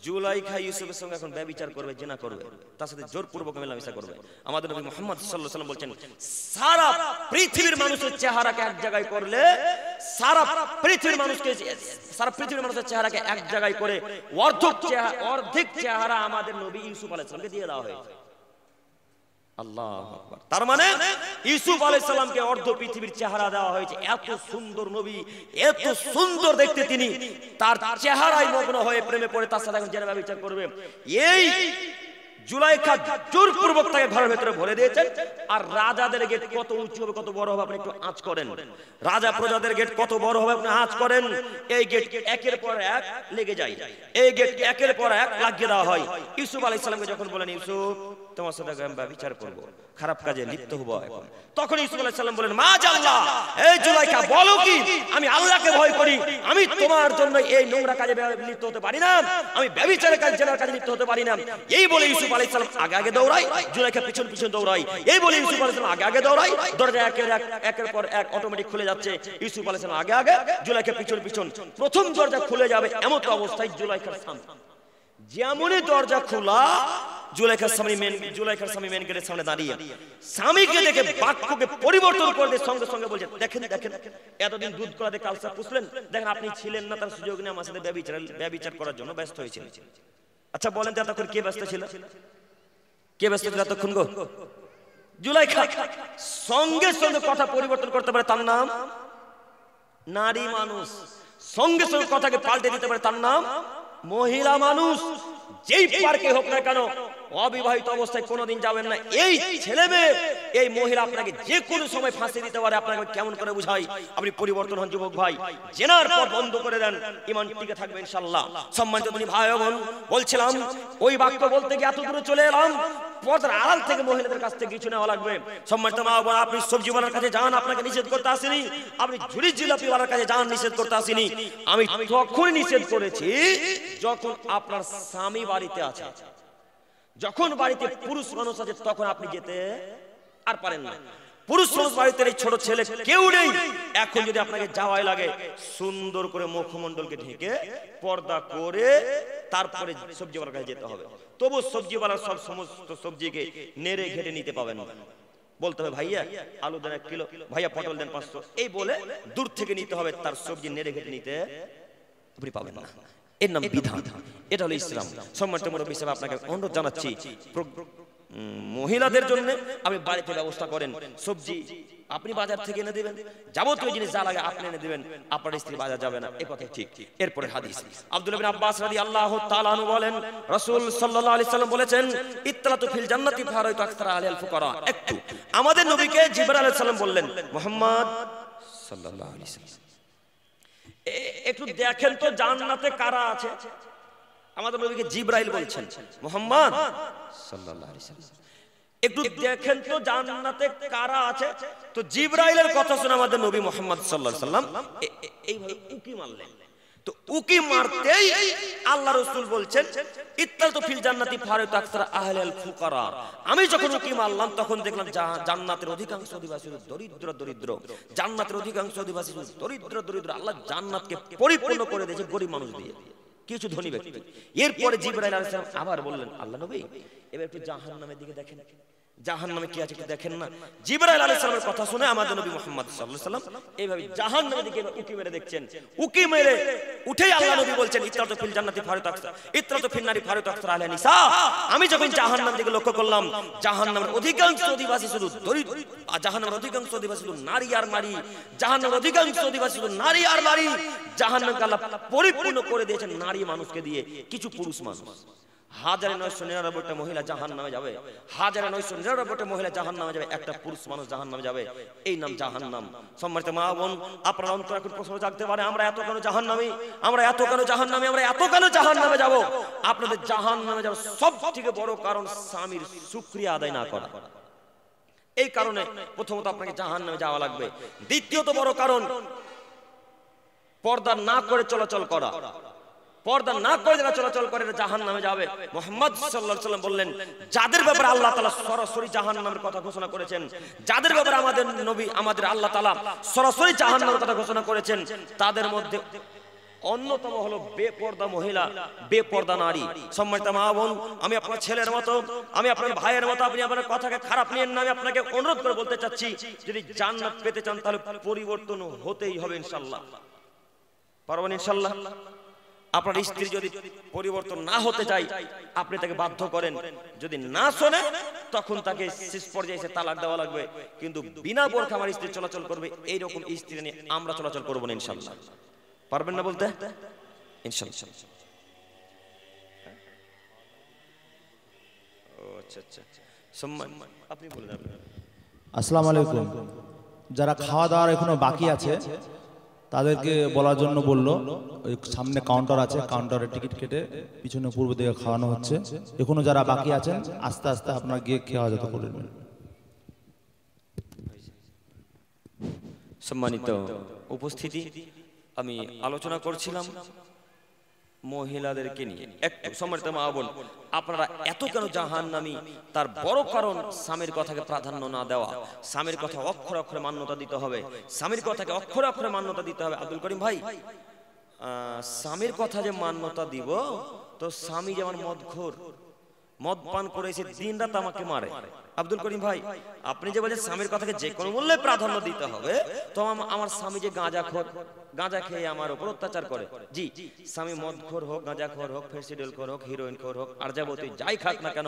জুলাইখা ইউসুফের সঙ্গে এখন ব্যভিচার করবে, জিনা করবে, তার সাথে জোরপূর্বক মেলামেশা করবে। আমাদের নবী মুহাম্মদ সাল্লাল্লাহু আলাইহি ওয়াসাল্লাম বলছেন, সারা পৃথিবীর মানুষের চেহারাকে এক জায়গায় করলে, সারা পৃথিবীর মানুষের চেহারাকে এক জায়গায় করে অর্ধেক চেহারা আমাদের নবী ইউসুফ আলাইহিস সালামকে দিয়ে দেওয়া হয়েছে। আল্লাহু আকবার। তার মানে ইউসুফ আলাইহিস সালামকে অর্ধ পৃথিবীর চেহারা দেওয়া হয়েছে। এত সুন্দর নবী, এত সুন্দর দেখতে তিনি, তার চেহারায় মগ্ন হয়ে প্রেমে পড়ে তার সাথে এখন জিনা ব্যভিচার করবে। এই জুলাইখা জোরপূর্বক তাকে ঘরের ভেতরে ভরে দিয়েছেন। আর রাজাদের গেট কত উঁচু হবে, কত বড় হবে, আপনি একটু আঁচ করেন। রাজা প্রজাদের গেট কত বড় হবে আপনি আঁচ করেন। এই গেট একের পর এক লেগে যায়, এই গেট একের পর এক লাগিয়ে দেওয়া হয়। ইউসুফ আলাইহিস সালামকে যখন বলেন, ইউসুফ তোমার সাথে আমি ব্যভিচার করব, খারাপ কাজে লিপ্ত হবো এখন, তখন ইউসুফ আলাইহিস সালাম বলেন, মাশাআল্লাহ, এই জুলাইখা বলো কি, আমি আল্লাহকে ভয় করি, আমি তোমার জন্য এই নোংরা কাজে লিপ্ত হতে পারি না, আমি ব্যভিচারের কাজে, জেনার কাজে লিপ্ত হতে পারি না। এই বলে ইউসুফ আলাইহিস সালাম আগে দৌড়ায়, জুলাইখা পিছন পিছন দৌড়ায়। এই বলে ইউসুফ আলাইহিস সালাম আগে দৌড়ায়, দরজা একের পর এক অটোমেটিক খুলে যাচ্ছে। ইউসুফ আলাইহিস সালাম আগে, জুলাইখা পিছন পিছন। প্রথম দরজা খুলে যাবে এমন অবস্থায় জুলাইখার সামনে, যেমনই দরজা খোলা, জুলাইখার স্বামী মেন গেটের সামনে দাঁড়িয়ে স্বামীকে দেখে বাক্যকে পরিবর্তন করে দিয়ে সঙ্গে সঙ্গে বলছেন, দেখেন এতদিন দুধ কলাতে কালসা পুষলেন, দেখেন আপনি ছিলেন না, তার সুযোগ নিয়ে আমার সাথে ব্যভিচার করার জন্য ব্যস্ত হয়েছিল। আচ্ছা বলেন তো এতক্ষণ কে ব্যস্ত ছিল? এতক্ষণ গো? জুলাইখা। সঙ্গে সঙ্গে কথা পরিবর্তন করতে পারে, তার নাম নারী মানুষ। সঙ্গে সঙ্গে কথাকে পাল্টে দিতে পারে, তার নাম মহিলা মানুষ। যেই পার্কে হোক না কেন, অবিবাহিত অবস্থায় কোনোদিন যাবেন না। এই ছেলে মেয়ে এই মহিলা আপনাকে যে কোনো সময় ফাঁসি দিতে পারে, আপনাকে কেমন করে বুঝাই? আপনি পরিবর্তন হন যুবক ভাই, জেনার পথ বন্ধ করে দেন, ঈমান টিকে থাকবে ইনশাআল্লাহ। সম্মানিত তুমি ভাই বোন, বলছিলাম ওই বাক্য বলতে গিয়ে এত দূরে চলে এলাম, পর্দার আড়াল থেকে মহিলাদের কাছ থেকে কিছু নেওয়া লাগবে। সম্মানিত মা বোন, আপনি সবজিওয়ালার কাছে যান, আপনাকে নিষেধ করতে আসেনি। আপনি ঝুড়ি জিলাপিওয়ালার কাছে যান, নিষেধ করতে আসেনি। আমি তখনই নিষেধ করেছি যখন আপনার স্বামী বাড়িতে আছে, যখন বাড়িতে পুরুষ মানুষ আছে তখন আপনি যেতে আর পারেন না। পুরুষ মানুষ বাড়িতে এই ছোট ছেলে কেউ নেই, এখন যদি আপনাকে যাওয়াই লাগে সুন্দর করে মুখমণ্ডলকে ঢেকে পর্দা করে তারপরে সবজিওয়ালার কাছে যেতে হবে। তবু সবজিওয়ালার সব সমস্ত সবজিকে নেড়ে ঘেটে নিতে পাবেন না। বলতে হবে ভাইয়া আলু দেন 1 কিলো, ভাইয়া পটল দেন 500, এই বলে দূর থেকে নিতে হবে। তার সবজি নেড়ে ঘেটে নিতে আপনি পাবেন না। এর নাম বিধান, এটা হলো ইসলাম। সম্মানিত মুরব্বী হিসেবে আপনাকে অনুরোধ জানাচ্ছি, মহিলাদের জন্য আপনি বাড়িতে ব্যবস্থা করেন। সবজি আপনি বাজার থেকে এনে দিবেন, যাবতীয় জিনিস যা লাগে আপনি এনে দিবেন, আপনার স্ত্রী বাজার যাবে না, এই কথা ঠিক। এরপরে হাদিস আব্দুল্লাহ বিন আব্বাস রাদিয়াল্লাহু তাআলা আনহু বলেন, রাসূল সাল্লাল্লাহু আলাইহি সাল্লাম বলেছেন, ইত্তালাতু ফিল জান্নাতি ফারাইতু আকসারা আলিল ফুকারা। একটু আমাদের নবীকে জিবরাইল আলাইহিস সালাম বললেন, মুহাম্মদ সাল্লাল্লাহু আলাইহি সাল্লাম একটু দেখেন তো জান্নাতে কারা আছে। আমাদের নবীকে জিবরাইল বলছেন, মুহাম্মদ সাল্লাল্লাহু আলাইহি সাল্লাম একটু দেখেন তো জান্নাতে কারা আছে। তো জিবরাইলের কথা শুনে আমাদের নবী মুহাম্মদ সাল্লাল্লাহু আলাইহি সাল্লাম এইভাবে উকি মারলেন। তো উকি মারতেই আল্লাহ রাসূল বলছেন, ইত্তালতু ফিল জান্নাতি ফারাইতু আকসারা আহলিল ফুকারা। আমি যখন উকি মারলাম তখন দেখলাম জান্নাতের অধিকাংশ অধিবাসী দরিদ্র। জান্নাতের অধিকাংশ অধিবাসী দরিদ্র। আল্লাহ জান্নাতকে পরিপূর্ণ করে দিয়েছে গরিব মানুষ দিয়ে, কিছু ধনী ব্যক্তি। এরপরে জিবরাইল আলাইহিস সালাম আবার বললেন, আল্লাহ নবী এবার একটু জাহান্নামের দিকে দেখেন, জাহান্নামে কি আছে একটু দেখেন না। জিবরাইল আলাইহিস সালামের কথা শুনে আমাদের নবী মুহাম্মদ সাল্লাল্লাহু আলাইহি সাল্লাম এইভাবে জাহান্নামের দিকে উকি মেরে দেখছেন। উকি মেরে উঠেই আল্লাহ নবী বলছেন, ইত্তালাতু ফিল জান্নাতি ফারাইতু আকসারা, ইত্তালাতু ফিন নারি ফারাইতু আকসারা আহলিন নিসা। আমি যখন জাহান্নামের দিকে লক্ষ্য করলাম, জাহান্নামের অধিকাংশ অধিবাসী শুধু দরিদ্র, জাহান্নামের অধিকাংশ অধিবাসী শুধু নারী আর নারী, জাহান্নামের অধিকাংশ অধিবাসী শুধু নারী আর নারী। জাহান্নামকে আল্লাহ পরিপূর্ণ করে দিয়েছেন নারী মানুষকে দিয়ে, কিছু পুরুষ মানুষ। 1999টা মহিলা জাহান্নামে যাবে, 1999টা মহিলা জাহান্নামে যাবে, একটা পুরুষ মানুষ জাহান্নামে যাবে। এই নাম জাহান্নাম। সম্মানিত মা বোন, আপনার অন্তরে এখন প্রশ্ন জাগতে পারে, আমরা এত কেন জাহান্নামী, আমরা এত কেন জাহান্নামে, আমরা এত কেন জাহান্নামে যাব? আপনাদের জাহান্নামে যাওয়ার সবথেকে বড় কারণ স্বামীর শুকরিয়া আদায় না করা। এই কারণে প্রথমত আপনাকে জাহান্নামে যাওয়া লাগবে। দ্বিতীয়ত বড় কারণ পর্দা না করে চলাচল করা। পর্দা না করে যারা চলাচল করে জাহান্নামে যাবে। মুহাম্মদ সাল্লাল্লাহু আলাইহি সাল্লাম বললেন, যাদের ব্যাপারে আল্লাহ তাআলা সরাসরি জাহান্নামের কথা ঘোষণা করেছেন, যাদের ব্যাপারে আমাদের নবী আমাদের আল্লাহ তাআলা সরাসরি জাহান্নামের কথা ঘোষণা করেছেন, তাদের মধ্যে অন্যতম হলো বেপর্দা মহিলা, বেপর্দা নারী। সম্মানিত মা বোন, আমি আপনার ছেলের মতো, আমি আপনার ভাইয়ের মতো, আপনি আপনার কথাকে খারাপ নিয়েন না। আমি আপনাকে অনুরোধ করে বলতে চাচ্ছি, যদি জান্নাত পেতে চান তাহলে পরিবর্তন হতেই হবে ইনশাআল্লাহ। পারবেন ইনশাআল্লাহ? আপনার স্ত্রী যদি পরিবর্তন না হতে চায়, আপনি তাকে বাধ্য করেন। যদি না শোনে তখন তাকে শেষ পর্যায়ে এসে তালাক দেওয়া লাগবে। কিন্তু বিনা বোরখা আমার স্ত্রী চলাচল করবে, এইরকম স্ত্রী নিয়ে আমরা চলাচল করবো না ইনশাআল্লাহ। পারবেন না বলতে? ইনশাআল্লাহ। ও আচ্ছা আচ্ছা, সম্মান আপনি বলেন। আসসালামু আলাইকুম। যারা খাওয়া দাওয়ার এখনো বাকি আছে তাদেরকে বলার জন্য বললো, ওই সামনে কাউন্টার আছে, কাউন্টারে টিকিট কেটে পিছনে পূর্ব দিকে খাওয়ানো হচ্ছে। এখনো যারা বাকি আছেন আস্তে আস্তে আপনারা গিয়ে খাওয়া যেতে করবেন। সম্মানিত উপস্থিতি, আমি আলোচনা করছিলাম মহিলাদেরকে নিয়ে। একটু সম্মানিত মা বোন, আপনারা এত কেন জাহান্নামী? তার বড় কারণ স্বামীর কথাকে প্রাধান্য না দেওয়া। স্বামীর কথা অক্ষরে অক্ষরে মান্যতা দিতে হবে, স্বামীর কথাকে অক্ষরে অক্ষরে মান্যতা দিতে হবে। আব্দুল করিম ভাই, স্বামীর কথা যে মান্যতা দিব, তো স্বামী যেমন মদখোর, মদ পান করেছে, দিন রাত আমাকে মারে। আব্দুল করিম ভাই, আপনি যে বলেন স্বামীর কথাকে যে কোনো মূল্যে প্রাধান্য দিতে হবে, তো আমার স্বামী যে গাঁজাখোর, গাঁজা খেয়ে আমার উপর অত্যাচার করে, জি, স্বামী মদখোর হোক, গাঁজাখোর হোক, ফেন্সিডিল খোর হোক, হিরোইন খোর হোক, আর যাবতীয় যাই খাক না কেন,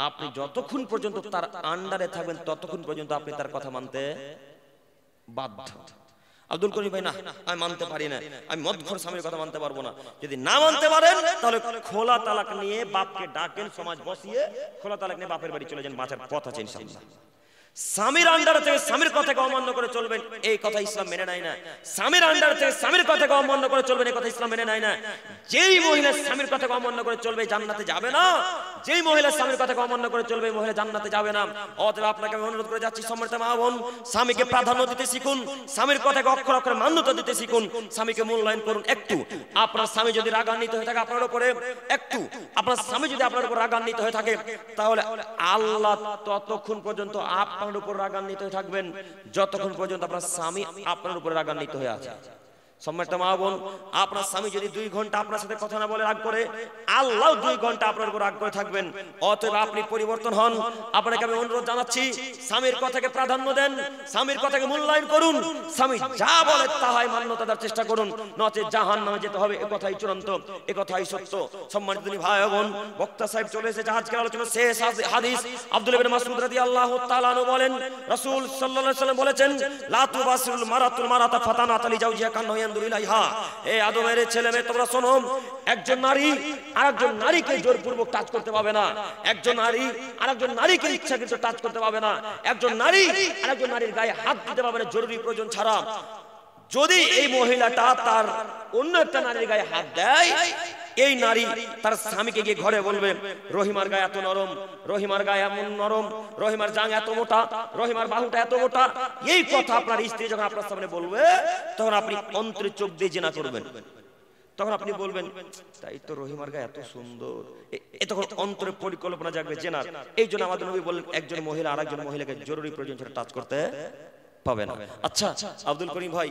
আপনি যতক্ষণ পর্যন্ত তার আন্ডারে থাকবেন ততক্ষণ পর্যন্ত আপনি তার কথা মানতে বাধ্য। আব্দুল করিম ভাই না, আমি মানতে পারি না, আমি মদখোর স্বামীর কথা মানতে পারবো না। যদি না মানতে পারেন তাহলে খোলা তালাক নিয়ে বাপকে ডাকেন, সমাজ বসিয়ে খোলা তালাক নিয়ে বাপের বাড়ি চলে যান, বাঁচার পথ আছে ইনশাআল্লাহ। স্বামীর আন্ডার থেকে স্বামীর কথাকে অমান্য করে চলবেন, এই কথা ইসলাম মেনে নেয় না। স্বামীর আন্ডার থেকে স্বামীর কথাকে অমান্য করে চলবেন, এই কথা ইসলাম মেনে নেয় না। যেই মহিলা স্বামীর কথাকে অমান্য করে চলবে জান্নাতে যাবে না, যেই মহিলা স্বামীর কথাকে অমান্য করে চলবে মহিলা জান্নাতে যাবে না। অতএব আপনাকে আমি অনুরোধ করে যাচ্ছি, সম্মানিত মা বোন, স্বামীকে প্রাধান্য দিতে শিখুন, স্বামীর কথাকে অক্ষর অক্ষরে মান্যতা দিতে শিখুন, স্বামীকে মূল্যায়ন করুন। একটু আপনার স্বামী যদি রাগান্বিত হয়ে থাকে আপনার উপরে, একটু আপনার স্বামী যদি আপনার উপর রাগান্বিত হয়ে থাকে, তাহলে আল্লাহ ততক্ষণ পর্যন্ত আপনার উপর রাগান্বিত হয়ে থাকবেন যতক্ষণ পর্যন্ত আপনার স্বামী আপনার উপর রাগান্বিত হয়ে আছে। সম্মানিত মা বোন, আপনার স্বামী যদি 2 ঘন্টা আপনার সাথে কথা না বলে রাগ করে, আল্লাহ 2 ঘন্টা আপনার উপর রাগ করে থাকবেন। অতএব আপনি পরিবর্তন হন। আপনাকে আমি অনুরোধ জানাচ্ছি, স্বামীর কথাকে প্রাধান্য দেন, স্বামীর কথাকে মূল্যায়ন করুন, স্বামী যা বলে তাহাই মান্যতা দেওয়ার চেষ্টা করুন, নচেত জাহান্নামে যেতে হবে। এই কথাই চূড়ান্ত, এই কথাই সত্য। সম্মানিত ভাই বোন, বক্তা সাহেব চলে এসেছে, আজকের আলোচনা শেষ হাদিস। আব্দুল্লাহ ইবনে মাসউদ রাদিয়াল্লাহু তাআলা আনহু বলেন, রাসূল সাল্লাল্লাহু আলাইহি ওয়াসাল্লাম বলেছেন, লা তুবাসিরুল মারাতুল মারাতা ফাতানাত লিজাওজিহা কান্না ইয়ানদুরিলাইহা। এই আদমের ছেলে মেয়ে তোমরা শোনো, একজন নারী আরেকজন নারীকে জোরপূর্বক টাচ করতে পাবে না, একজন নারী আরেকজন নারীকে ইচ্ছাকৃত টাচ করতে পাবে না, একজন নারী আরেকজন নারীর গায়ে হাত দিতে পাবে না জরুরি প্রয়োজন ছাড়া। যদি এই মহিলাটা তার অন্য একটা নারীর গায়ে হাত দেয়, এই নারী তার স্বামীকে গিয়ে ঘরে বলবে, রহিমার গায়ে এত নরম, রহিমার গায়ে এমন নরম, রহিমার জাং এত মোটা, রহিমার বাহুটা এত মোটা। এই কথা আপনার স্ত্রী যখন আপনার সামনে বলবে, তখন আপনি অন্তরে চোখ দিয়ে জেনা করবেন। তখন আপনি বলবেন, তাই তো রহিমার গায়ে এত সুন্দর। তখন অন্তরে পরিকল্পনা জাগবে জেনার। এই জন্য আমাদের নবী বললেন, একজন মহিলা আরেকজন মহিলাকে জরুরি প্রয়োজন ছাড়া টাচ করতে পাবে না। আচ্ছা আব্দুল করিম ভাই,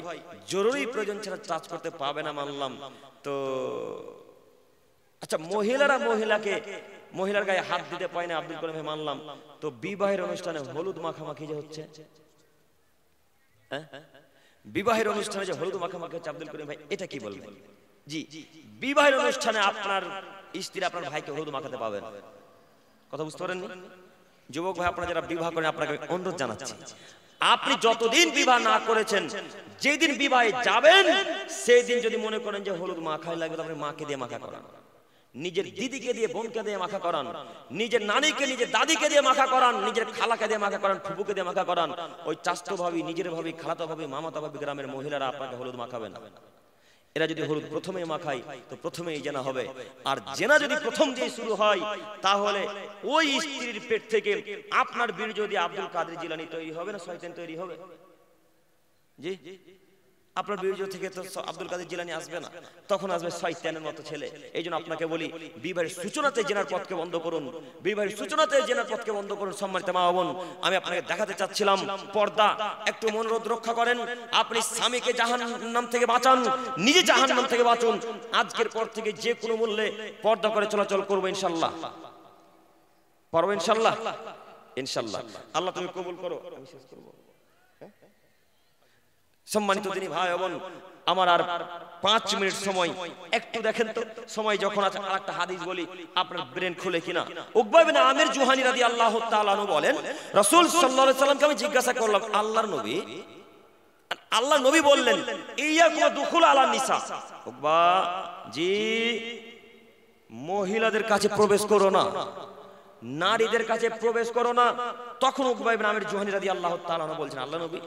জরুরি প্রয়োজন ছাড়া টাচ করতে পাবে না মানলাম তো, আচ্ছা মহিলারা মহিলার গায়ে হাত দিতে পায় না আব্দুল করিম ভাই মানলাম তো, বিবাহের অনুষ্ঠানে হলুদ মাখামাখি যে হচ্ছে, বিবাহের অনুষ্ঠানে যে হলুদ মাখামাখি হচ্ছে আব্দুল করিম ভাই, এটা কি বলবেন? জি, বিবাহের অনুষ্ঠানে আপনার স্ত্রী আপনার ভাইকে হলুদ মাখাতে পাবেন, কথা বুঝতে পারেননি? যুবক ভাই, আপনারা যারা বিবাহ করেন আপনাকে অনুরোধ জানাচ্ছি, আপনি যতদিন বিবাহ না করেছেন, যেদিন বিবাহে যাবেন সেই দিন যদি মনে করেন যে হলুদ মাখাই লাগবে, আপনি মাকে দিয়ে মাখা করান, নিজের দিদিকে দিয়ে বোনকে দিয়ে মাখা করান, নিজের নানিকে নিজের দাদিকে দিয়ে মাখা করান, নিজের খালাকে দিয়ে মাখা করান, ফুপুকে দিয়ে মাখা করান। ওই চাচতো ভাবি, নিজের ভাবি, খালাতো ভাবি, মামাতো ভাবি গ্রামের মহিলারা আপনাকে হলুদ মাখাবেন। এরা যদি হলুদ প্রথমে মাখায় তো প্রথমেই জেনা হবে। আর জেনা যদি প্রথম দিয়ে শুরু হয়, তাহলে ওই স্ত্রীর পেট থেকে আপনার বীর্য দিয়ে আব্দুল কাদের জিলানী তৈরি হবে না শয়তান তৈরি হবে? জি, আপনার বীর্য থেকে তো আব্দুল কাদের জিলানী আসবে না, তখন আসবে শয়তানের মতো ছেলে। এই জন্য আপনাকে বলি, বিবাহের সূচনাতে জেনার পথকে বন্ধ করুন, বিবাহের সূচনাতে জেনার পথকে বন্ধ করুন। সম্মানিত মা বোন, আমি আপনাকে দেখাতে চাচ্ছিলাম পর্দা, একটু মনোরোধ রক্ষা করেন। আপনি স্বামীকে জাহান্নাম থেকে বাঁচান, নিজে জাহান্নাম থেকে বাঁচুন। আজকের পর থেকে যে কোনো মূল্যে পর্দা করে চলাচল করবো ইনশাল্লাহ, পারবো ইনশাল্লাহ, ইনশাল্লাহ। আল্লাহ তুমি কবুল করো। আমি শেষ করবো। সম্মানিত দিনী ভাই বোন, আমার আর 5 মিনিট সময়, একটু দেখেন তো সময় যখন আছে। আরেকটা হাদিস বলি, আপনার ব্রেন খুলে কিনা। উকবা ইবনে আমির জুহানী রাদিয়াল্লাহু তাআলা আনহু বলেন, রাসূল সাল্লাল্লাহু আলাইহি সাল্লামকে আমি জিজ্ঞাসা করলাম, আল্লাহর নবী বললেন, ইয়াকুম দুখুল আলা নিসা। উকবা, জি, মহিলাদের কাছে প্রবেশ করো না, নারীদের কাছে প্রবেশ করো না। তখন উকবা ইবনে আমির জুহানী রাদিয়াল্লাহু তাআলা আনহু বলছেন, আল্লাহ নবী,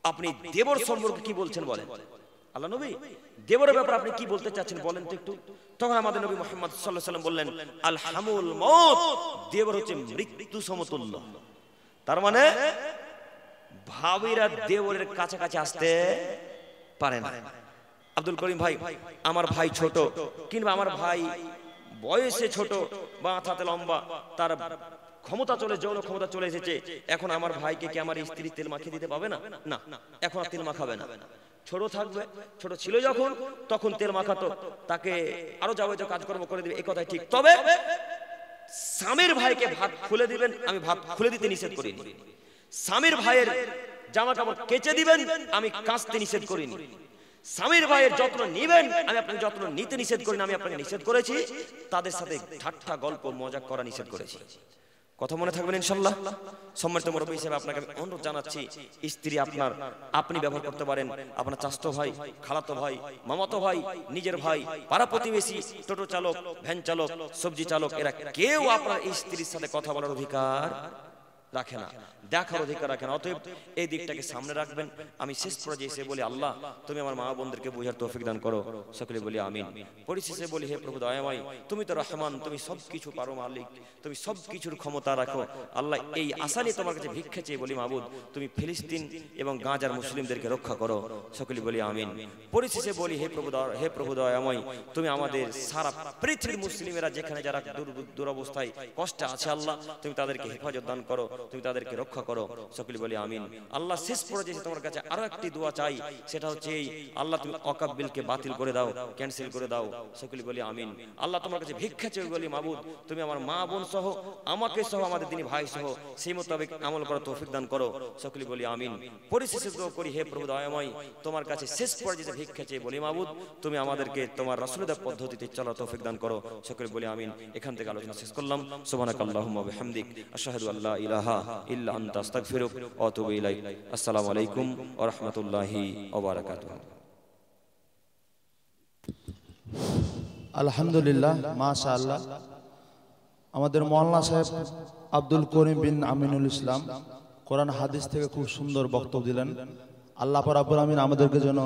আপনি দেবর সম্পর্কে কি বলছেন বলেন। আল্লাহ নবী, দেবরের ব্যাপারে আপনি কি বলতে চাচ্ছেন বলেন তো একটু। তখন আমাদের নবী মুহাম্মদ সাল্লাল্লাহু আলাইহি ওয়াসাল্লাম বললেন, আল হামুল মউত, দেবর হচ্ছে মৃত্যু সমতুল্য। তার মানে ভাবিরা দেবরের কাছাকাছি আসতে পারে না। আব্দুল করিম ভাই, আমার ভাই ছোট কিংবা আমার ভাই বয়সে ছোট বা মাথাতে লম্বা, তার ক্ষমতা চলে, যৌন ক্ষমতা চলে এসেছে, এখন আমার ভাইকে কি আমার স্ত্রী তেল মাখিয়ে দিতে পাবে না? না, এখন আর তেল মাখাবে না। ছোট থাকবে, ছোট ছিল যখন তখন তেল মাখাতো, তাকে আরো যাবতীয় কাজকর্ম করে দিবে, এই কথাই ঠিক। তবে স্বামীর ভাইকে ভাত খুলে দিবেন, আমি ভাত খুলে দিতে নিষেধ করিনি। স্বামীর ভাইয়ের জামা কাপড় কেচে দিবেন, আমি কাচতে নিষেধ করিনি। স্বামীর ভাইয়ের যত্ন নিবেন, আমি আপনাকে যত্ন নিতে নিষেধ করিনি। আমি আপনাকে নিষেধ করেছি তাদের সাথে ঠাট্টা গল্প মজা করা নিষেধ করেছি। কথা মনে থাকবেন ইনশাআল্লাহ। সম্মানিত মুরব্বী হিসেবে আপনাকে আমি অনুরোধ জানাচ্ছি, স্ত্রী আপনি ব্যবহার করতে পারেন, আপনার চাচতো ভাই, খালাতো ভাই, মামাতো ভাই, নিজের ভাই, পাড়া প্রতিবেশী, টোটো চালক, ভ্যান চালক, সবজি চালক, এরা কেউ আপনার স্ত্রীর সাথে কথা বলার অধিকার রাখে না, দেখার অধিকার রাখে না। অতএব এই দিকটাকে সামনে রাখবেন। আমি শেষ পর্যায়ে এসে বলি, আল্লাহ তুমি আমার মা বোনদেরকে বোঝার তৌফিক দান করো। সকলে বলি আমিন। পরিশেষে বলি, হে প্রভু দয়াময়, তুমি তো রহমান, তুমি সবকিছু পারো মালিক, তুমি সবকিছুর ক্ষমতা রাখো। আল্লাহ এই আশা নিয়ে তোমার কাছে ভিক্ষা চেয়ে বলি, মাবুদ তুমি ফিলিস্তিন এবং গাজার মুসলিমদেরকে রক্ষা করো। সকলে বলি আমিন। পরিশেষে বলি, হে প্রভু দয়াময়, তুমি আমাদের সারা পৃথিবীর মুসলিমেরা যেখানে যারা দুরবস্থায় কষ্টে আছে, আল্লাহ তুমি তাদেরকে হেফাজত দান করো, তুমি তাদেরকে রক্ষা করো। সকলে বলি আমিন। আল্লাহ শেষ পর্যায়ে তোমার কাছে আরো একটি দোয়া চাই, সেটা হচ্ছে এই, আল্লাহ তুমি ওয়াকফ বিলকে বাতিল করে দাও, ক্যান্সেল করে দাও। সকলে বলি আমিন। আল্লাহ তোমার কাছে ভিক্ষা চেয়ে বলি, মাবুদ তুমি আমার মা বোন সহ, আমাকে সহ, আমাদের দিনী ভাই সহ সেই মোতাবেক আমল করার তৌফিক দান করো। সকলে বলি আমিন। পরিশেষে দোয়া করি, হে প্রভু দয়াময়, তোমার কাছে শেষ পর্যায়ে ভিক্ষা চেয়ে বলি, মাবুদ তুমি আমাদেরকে তোমার রাসূলের পদ্ধতিতে চলার তৌফিক দান করো। সকলে বলি আমিন। এখান থেকে আলোচনা শেষ করলাম। সুবহানাকাল্লাহুম্মা ওয়া বিহামদিক, আশহাদু আল্লা ইলাহা ইল্লা আনতা আস্তাগফিরুক ওয়া আতুবু ইলাইক। আসসালামু আলাইকুম ওয়া রাহমাতুল্লাহি ওয়া বারাকাতুহু। আলহামদুলিল্লাহ, মাশাআল্লাহ। আমাদের মওলানা সাহেব আব্দুল করিম বিন আমিনুল ইসলাম কোরআন হাদিস থেকে খুব সুন্দর বক্তব্য দিলেন। আল্লাহ পাক রব্বুল আমিন আমাদেরকে যেন